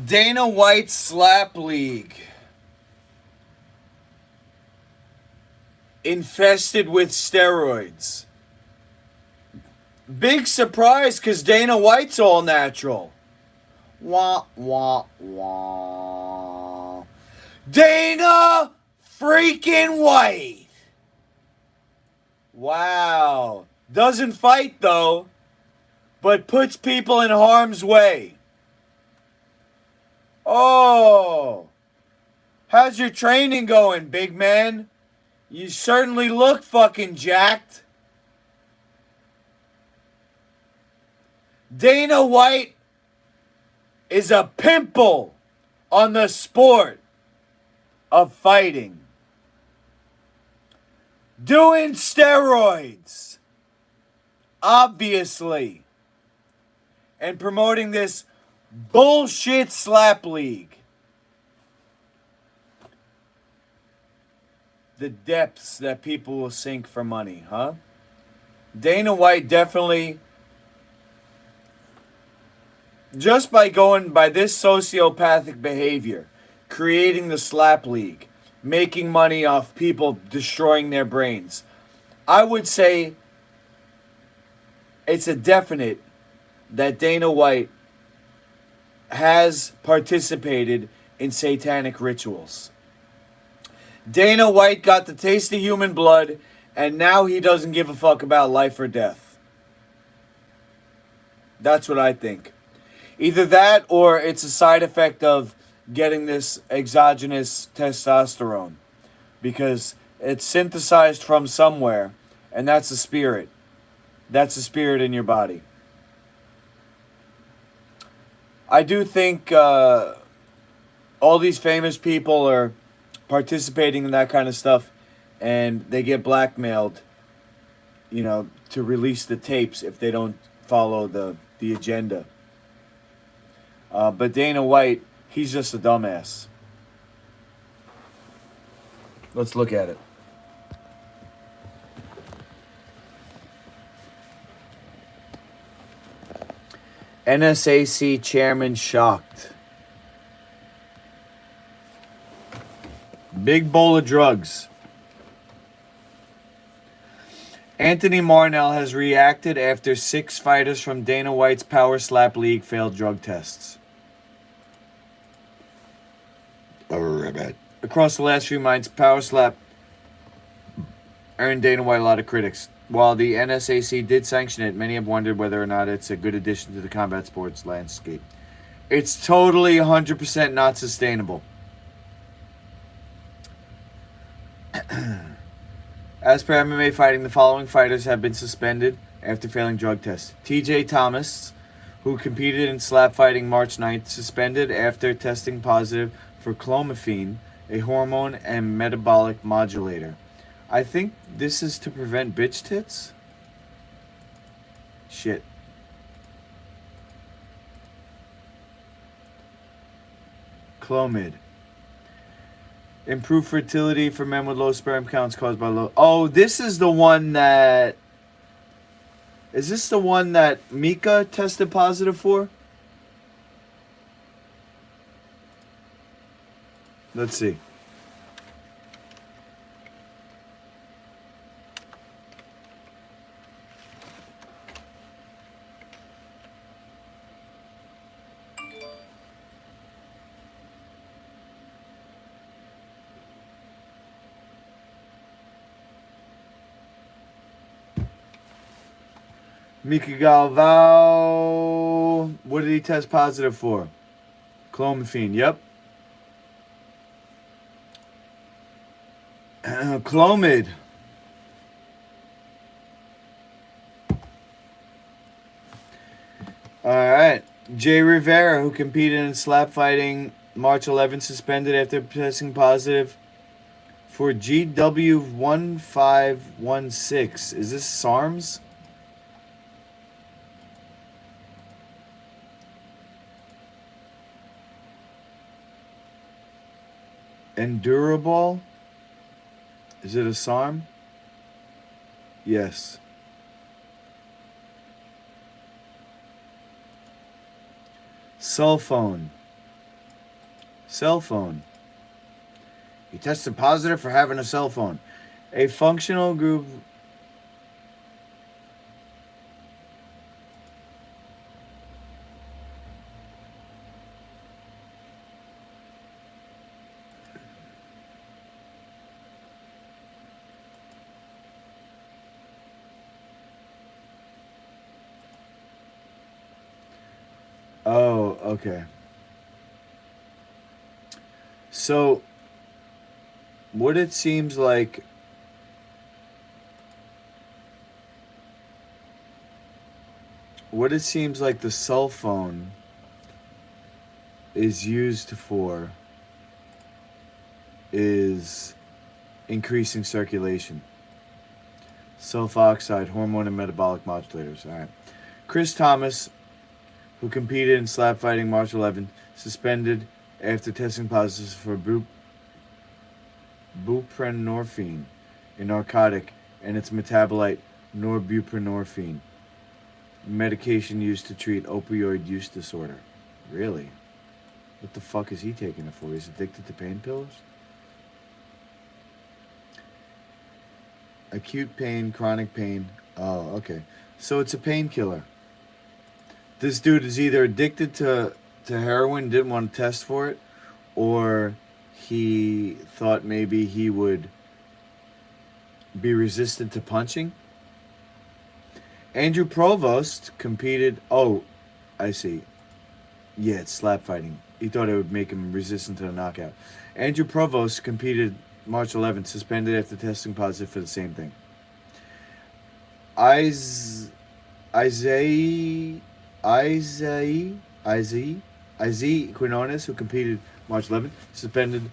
Dana White Slap League. Infested with steroids. Big surprise because Dana White's all natural. Wah, wah, wah. Dana freaking White. Wow. Doesn't fight though, but puts people in harm's way. Oh. How's your training going, big man? You certainly look fucking jacked. Dana White is a pimple on the sport of fighting. Doing steroids, obviously, and promoting this bullshit slap league. The depths that people will sink for money, huh? Dana White definitely, just by going by this sociopathic behavior, creating the slap league, making money off people destroying their brains, I would say it's a definite that Dana White has participated in satanic rituals. Dana White got the taste of human blood, and now he doesn't give a fuck about life or death. That's what I think. Either that or it's a side effect of getting this exogenous testosterone. Because it's synthesized from somewhere, and that's the spirit. That's the spirit in your body. I do think all these famous people are participating in that kind of stuff, and they get blackmailed, to release the tapes if they don't follow the agenda. But Dana White, he's just a dumbass. Let's look at it. NSAC chairman shocked. Big bowl of drugs. Anthony Marnell has reacted after 6 fighters from Dana White's Power Slap League failed drug tests. Across the last few months, Power Slap earned Dana White a lot of critics. While the NSAC did sanction it, many have wondered whether or not it's a good addition to the combat sports landscape. It's totally 100% not sustainable. As per MMA Fighting, the following fighters have been suspended after failing drug tests. TJ Thomas, who competed in slap fighting March 9th, suspended after testing positive for clomiphene, a hormone and metabolic modulator. I think this is to prevent bitch tits? Shit. Clomid. Improved fertility for men with low sperm counts caused by low... Oh, this is the one that... Is this the one that Mika tested positive for? Let's see. Mika Galvao. What did he test positive for? Clomiphene. Yep. Clomid. Alright. Jay Rivera, who competed in slap fighting March 11th, suspended after testing positive for GW1516. Is this SARMs? Endurable? Is it a SARM? Yes. Cell phone. Cell phone. He tested positive for having a cell phone. A functional group... Oh, okay. So, what it seems like... What it seems like the cell phone is used for is increasing circulation. Sulfoxide, hormone and metabolic modulators. All right. Chris Thomas, who competed in slap fighting March 11th, suspended after testing positive for buprenorphine, a narcotic, and its metabolite norbuprenorphine, medication used to treat opioid use disorder. Really? What the fuck is he taking it for? He's addicted to pain pills? Acute pain, chronic pain. Oh, okay. So it's a painkiller. This dude is either addicted to heroin, didn't want to test for it, or he thought maybe he would be resistant to punching. Andrew Provost competed. Oh, I see. Yeah, it's slap fighting. He thought it would make him resistant to the knockout. Andrew Provost competed March 11th, suspended after testing positive for the same thing. Isaiah Quinones, who competed March 11th, suspended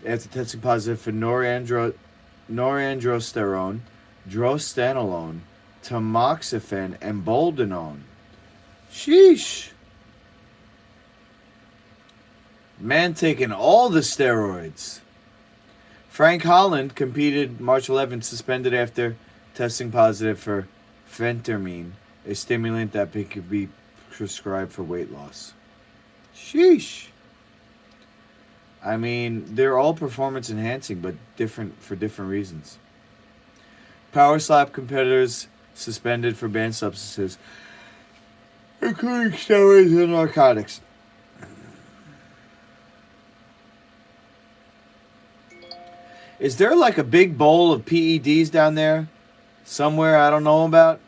after testing positive for norandrosterone, drostanolone, tamoxifen, and boldenone. Sheesh. Man taking all the steroids. Frank Holland competed March 11th, suspended after testing positive for phentermine, a stimulant that could be prescribed for weight loss. Sheesh. I mean, they're all performance enhancing, but different for different reasons. Power slap competitors suspended for banned substances, including steroids and narcotics. Is there like a big bowl of PEDs down there somewhere I don't know about?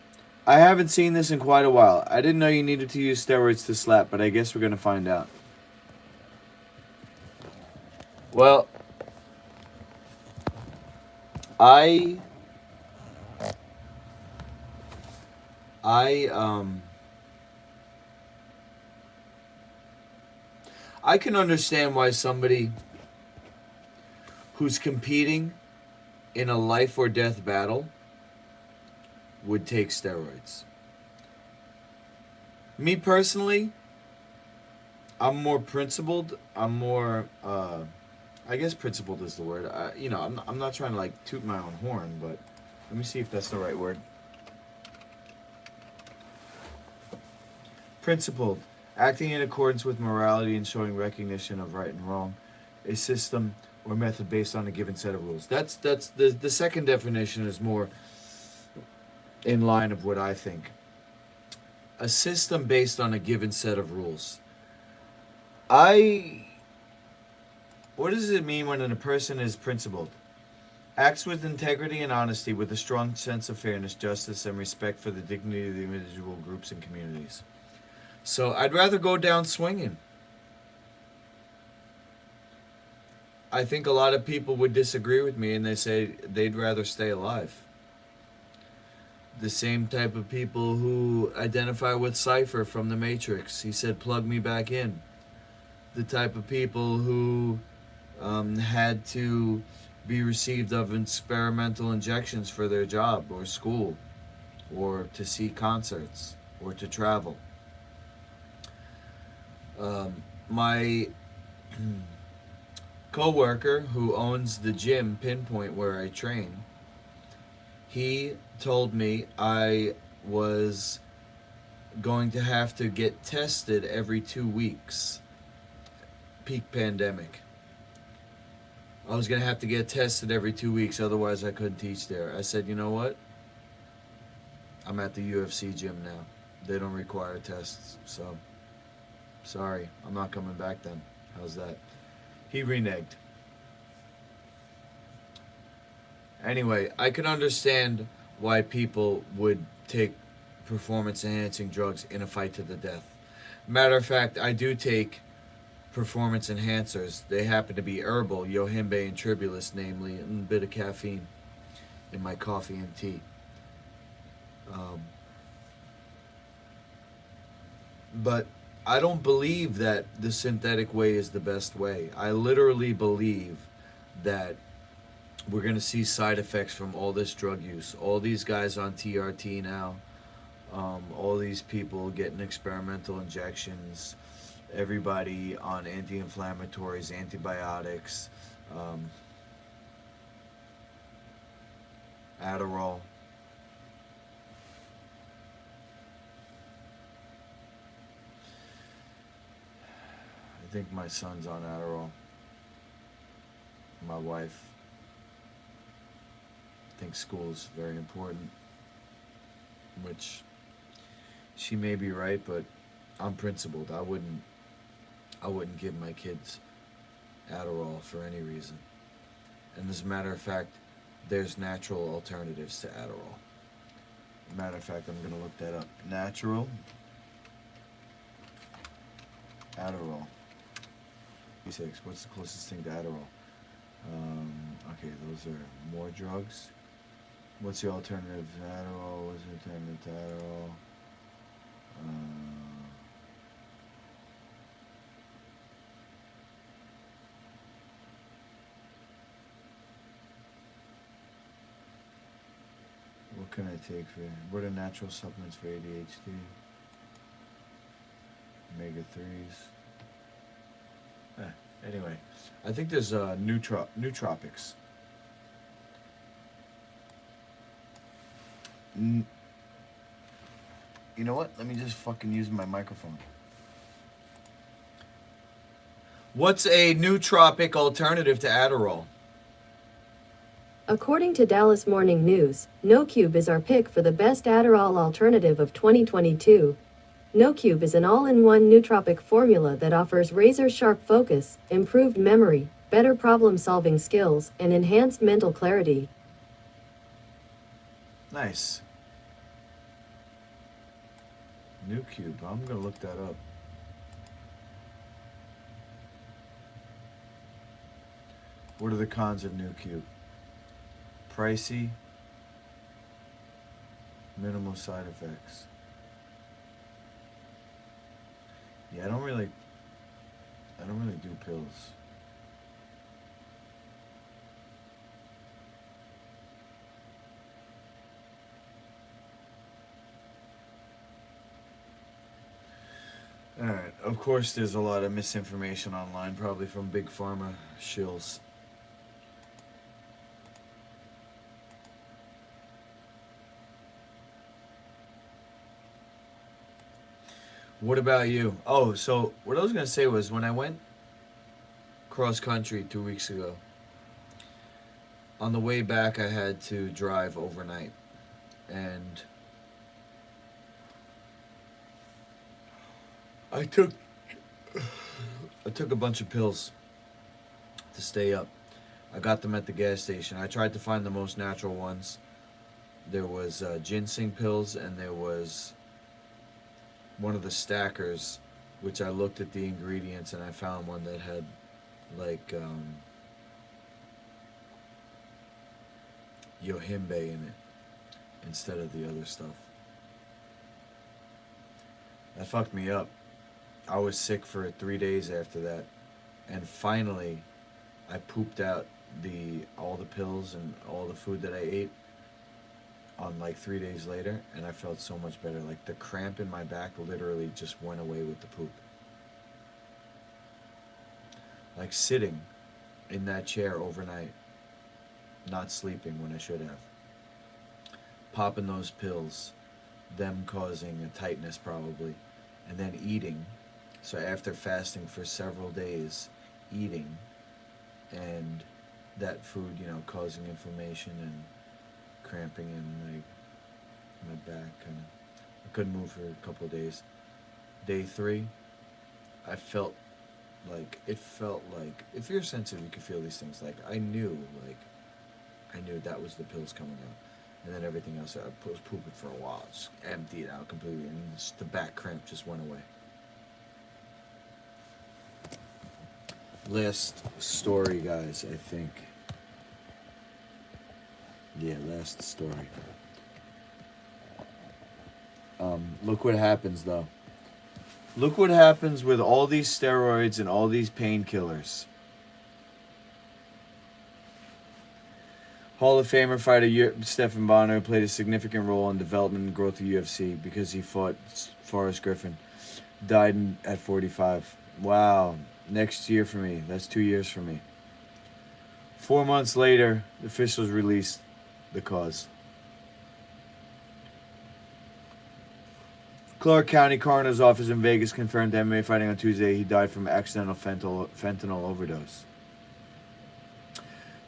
I haven't seen this in quite a while. I didn't know you needed to use steroids to slap, but I guess we're going to find out. Well, I can understand why somebody who's competing in a life or death battle would take steroids. Me personally, I'm more principled. I'm more, I guess principled is the word. I'm not trying to like toot my own horn, but let me see if that's the right word. Principled, acting in accordance with morality and showing recognition of right and wrong, a system or method based on a given set of rules. That's the second definition is more in line of what I think. A system based on a given set of rules. What does it mean when a person is principled? Acts with integrity and honesty, with a strong sense of fairness, justice, and respect for the dignity of the individual, groups, and communities. So I'd rather go down swinging. I think a lot of people would disagree with me and they say they'd rather stay alive. The same type of people who identify with Cypher from The Matrix. He said, plug me back in. The type of people who had to be received of experimental injections for their job or school or to see concerts or to travel. My co-worker who owns the gym Pinpoint where I train, he told me I was going to have to get tested every 2 weeks. Peak pandemic. I was going to have to get tested every 2 weeks, otherwise I couldn't teach there. I said, you know what? I'm at the UFC gym now. They don't require tests, so sorry, I'm not coming back then. How's that? He reneged. Anyway, I can understand why people would take performance-enhancing drugs in a fight to the death. Matter of fact, I do take performance enhancers. They happen to be herbal, yohimbe and tribulus, namely, and a bit of caffeine in my coffee and tea. But I don't believe that the synthetic way is the best way. I literally believe that we're going to see side effects from all this drug use. All these guys on TRT now, all these people getting experimental injections, everybody on anti-inflammatories, antibiotics, Adderall. I think my son's on Adderall. My wife thinks school's very important, which she may be right, but I'm principled. I wouldn't give my kids Adderall for any reason. And as a matter of fact, there's natural alternatives to Adderall. Matter of fact, I'm going to look that up. Natural Adderall. What's the closest thing to Adderall? Okay, those are more drugs. What's the alternative to Adderall? What's the alternative to Adderall? What can I take for? What are natural supplements for ADHD? Omega-3s. Anyway, I think there's nootropics. You know what? Let me just fucking use my microphone. What's a nootropic alternative to Adderall? According to Dallas Morning News, NoCube is our pick for the best Adderall alternative of 2022. NoCube is an all-in-one nootropic formula that offers razor-sharp focus, improved memory, better problem-solving skills, and enhanced mental clarity. Nice. NoCube. I'm gonna look that up. What are the cons of NoCube? Pricey. Minimal side effects. Yeah, I don't really do pills. Alright, of course there's a lot of misinformation online, probably from big pharma shills. What about you? Oh, so what I was going to say was when I went cross country 2 weeks ago, on the way back I had to drive overnight. And I took a bunch of pills to stay up. I got them at the gas station. I tried to find the most natural ones. There was ginseng pills, and there was one of the stackers, which I looked at the ingredients and I found one that had like yohimbe in it instead of the other stuff. That fucked me up. I was sick for 3 days after that, and finally I pooped out all the pills and all the food that I ate on like 3 days later, and I felt so much better. Like the cramp in my back literally just went away with the poop. Like sitting in that chair overnight, not sleeping when I should have, popping those pills, them causing a tightness probably, and then eating. So after fasting for several days, eating, and that food, causing inflammation and cramping in my back, kind of. I couldn't move for a couple of days. Day 3, it felt like, if you're sensitive, you can feel these things. Like I knew that was the pills coming out, and then everything else. I was pooping for a while, just emptied out completely, and the back cramp just went away. Last story, guys, I think. Yeah, last story. Look what happens, though. Look what happens with all these steroids and all these painkillers. Hall of Famer fighter Stephan Bonnar played a significant role in development and growth of UFC because he fought Forrest Griffin. Died at 45. Wow. Next year for me. That's 2 years for me. 4 months later, the officials released the cause. Clark County Coroner's Office in Vegas confirmed MMA fighting on Tuesday he died from accidental fentanyl overdose.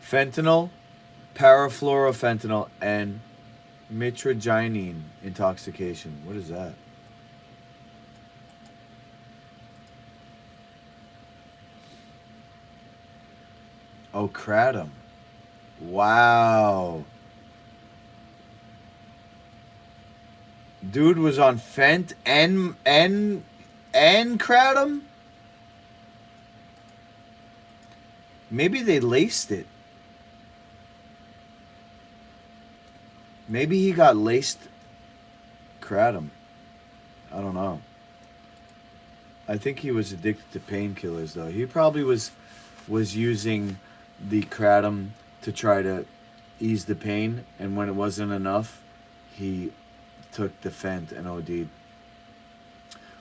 Fentanyl, parafluorofentanyl, and mitragynine intoxication. What is that? Oh, kratom. Wow. Dude was on Fent and kratom? Maybe they laced it. Maybe he got laced kratom. I don't know. I think he was addicted to painkillers, though. He probably was using the kratom to try to ease the pain, and when it wasn't enough, he took the Fent and OD'd.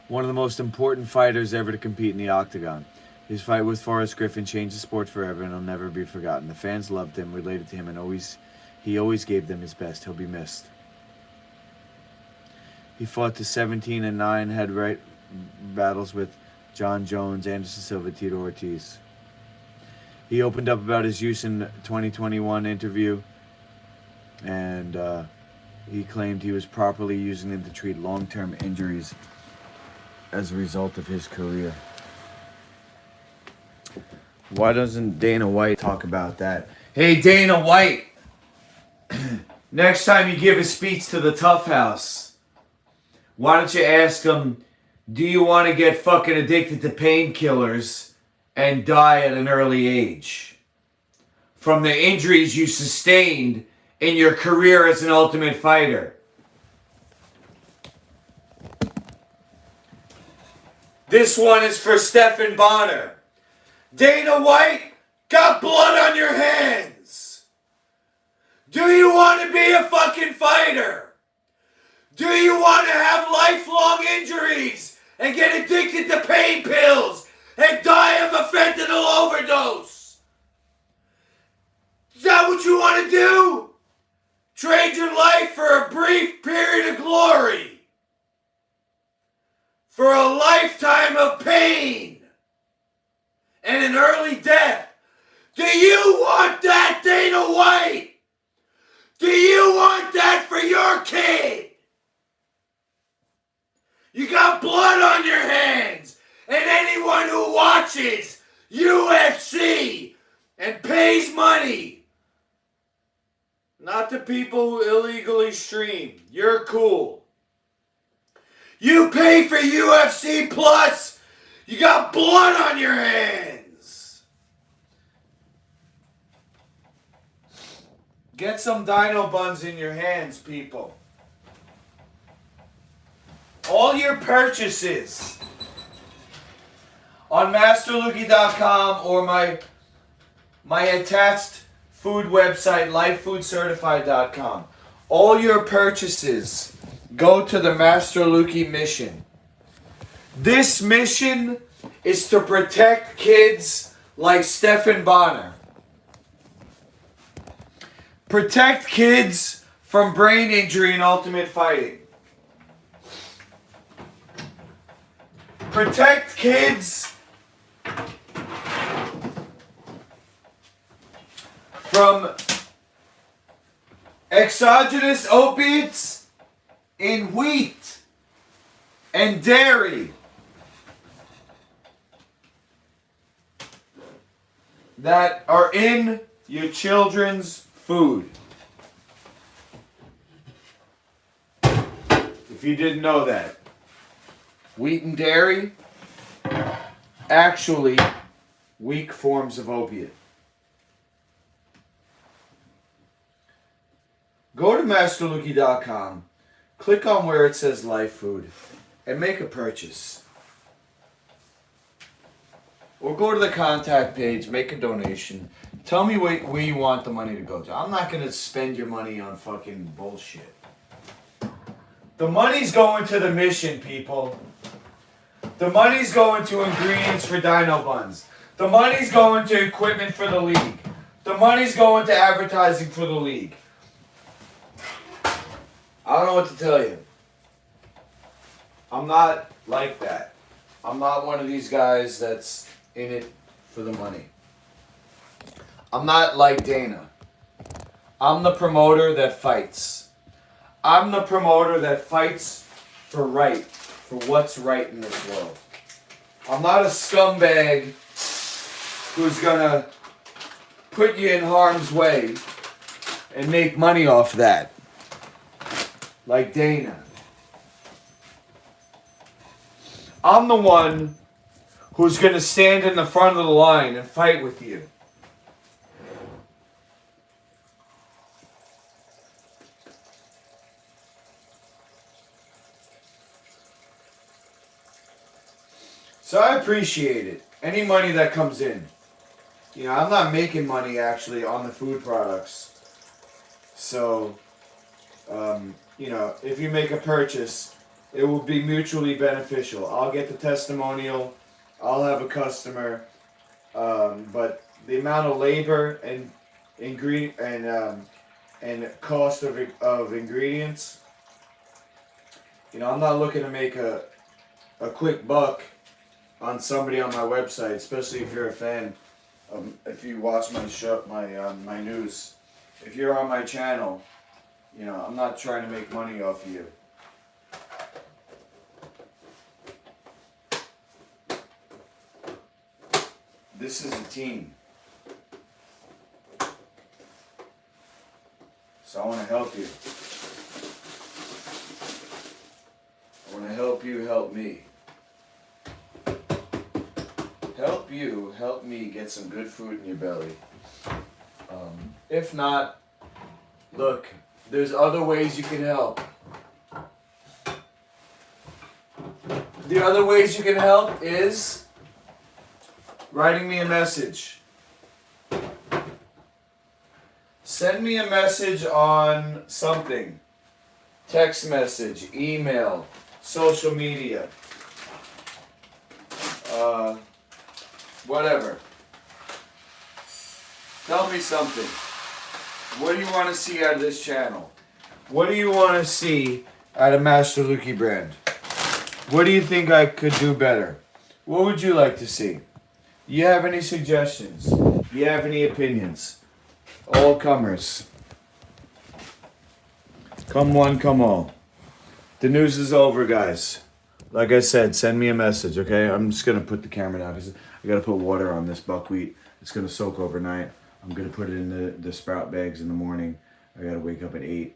One of the most important fighters ever to compete in the octagon. His fight with Forrest Griffin changed the sport forever and will never be forgotten. The fans loved him, related to him, and he always gave them his best. He'll be missed. He fought to 17-9, had right battles with John Jones, Anderson Silva, Tito Ortiz. He opened up about his use in 2021 interview, and he claimed he was properly using them to treat long-term injuries as a result of his career. Why doesn't Dana White talk about that? Hey, Dana White, next time you give a speech to the Tough House, why don't you ask him, do you want to get fucking addicted to painkillers and die at an early age from the injuries you sustained in your career as an Ultimate Fighter? This one is for Stephan Bonnar. Dana White, got blood on your hands. Do you want to be a fucking fighter? Do you want to have lifelong injuries and get addicted to pain pills and die of a fentanyl overdose? Is that what you want to do? Trade your life for a brief period of glory? For a lifetime of pain and an early death? Do you want that, Dana White? Do you want that for your kid? You got blood on your hands, and anyone who watches UFC and pays money, not the people who illegally stream, you're cool. You pay for UFC Plus, you got blood on your hands. Get some dino buns in your hands, people. All your purchases on masterlookie.com or my attached food website, lifefoodcertified.com. All your purchases go to the Master Lookie mission. This mission is to protect kids like Stephan Bonnar. Protect kids from brain injury in Ultimate Fighting. Protect kids from exogenous opiates in wheat and dairy that are in your children's food. If you didn't know that. Wheat and dairy, actually weak forms of opiate. Go to masterlookie.com, click on where it says Life Food, and make a purchase. Or go to the contact page, make a donation. Tell me where you want the money to go to. I'm not going to spend your money on fucking bullshit. The money's going to the mission, people. The money's going to ingredients for Dino Buns. The money's going to equipment for the league. The money's going to advertising for the league. I don't know what to tell you. I'm not like that. I'm not one of these guys that's in it for the money. I'm not like Dana. I'm the promoter that fights. I'm the promoter that fights for right, for what's right in this world. I'm not a scumbag who's gonna put you in harm's way and make money off that. Like Dana. I'm the one who's going to stand in the front of the line and fight with you. So I appreciate it. Any money that comes in. You know, I'm not making money actually on the food products. So, you know, if you make a purchase, it will be mutually beneficial. I'll get the testimonial. I'll have a customer. But the amount of labor and cost of ingredients, you know, I'm not looking to make a quick buck on somebody on my website, especially if you're a fan. If you watch my show, my news, if you're on my channel, you know, I'm not trying to make money off of you. This is a team. So I want to help you. I want to help you help me. Help you help me get some good food in your belly. If not, look, there's other ways you can help. The other ways you can help is writing me a message. Send me a message on something. Text message, email, social media. Whatever. Tell me something. What do you want to see out of this channel? What do you want to see out of Master Lukey brand? What do you think I could do better? What would you like to see? You have any suggestions? You have any opinions? All comers. Come one, come all. The news is over, guys. Like I said, send me a message, okay? I'm just going to put the camera down because I got to put water on this buckwheat. It's going to soak overnight. I'm going to put it in the sprout bags in the morning. I got to wake up at 8.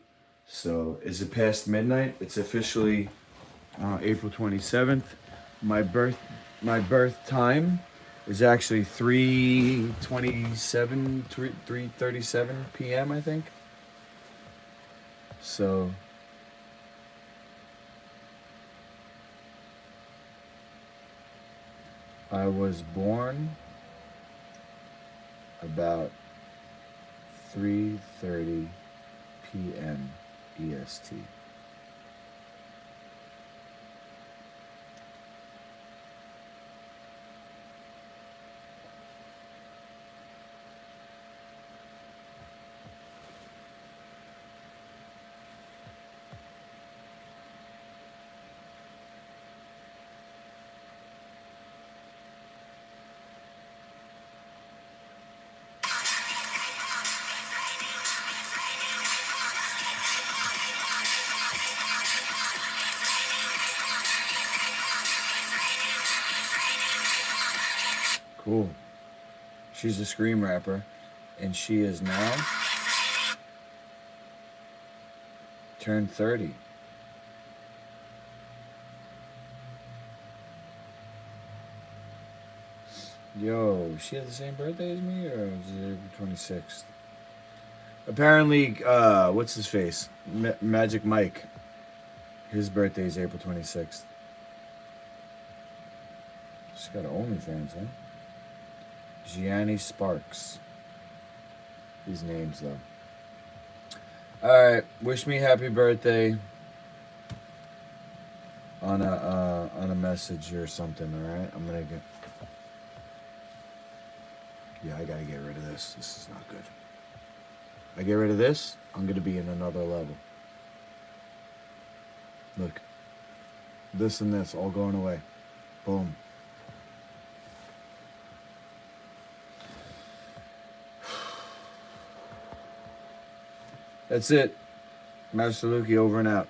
So, is it past midnight? It's officially April 27th. My birth time is actually 3:37 p.m., I think. So, I was born about 3:30 p.m. EST. Cool. She's a scream rapper, and she is now turned 30. Yo, she has the same birthday as me, or is it April 26th? Apparently, what's his face? Magic Mike. His birthday is April 26th. She's got OnlyFans, huh? Gianni Sparks. These names, though. Alright, wish me happy birthday on a message or something, alright? I'm gonna get... Yeah, I gotta get rid of this. This is not good. I get rid of this, I'm gonna be in another level. Look. This and this all going away. Boom. That's it. Master Lukey over and out.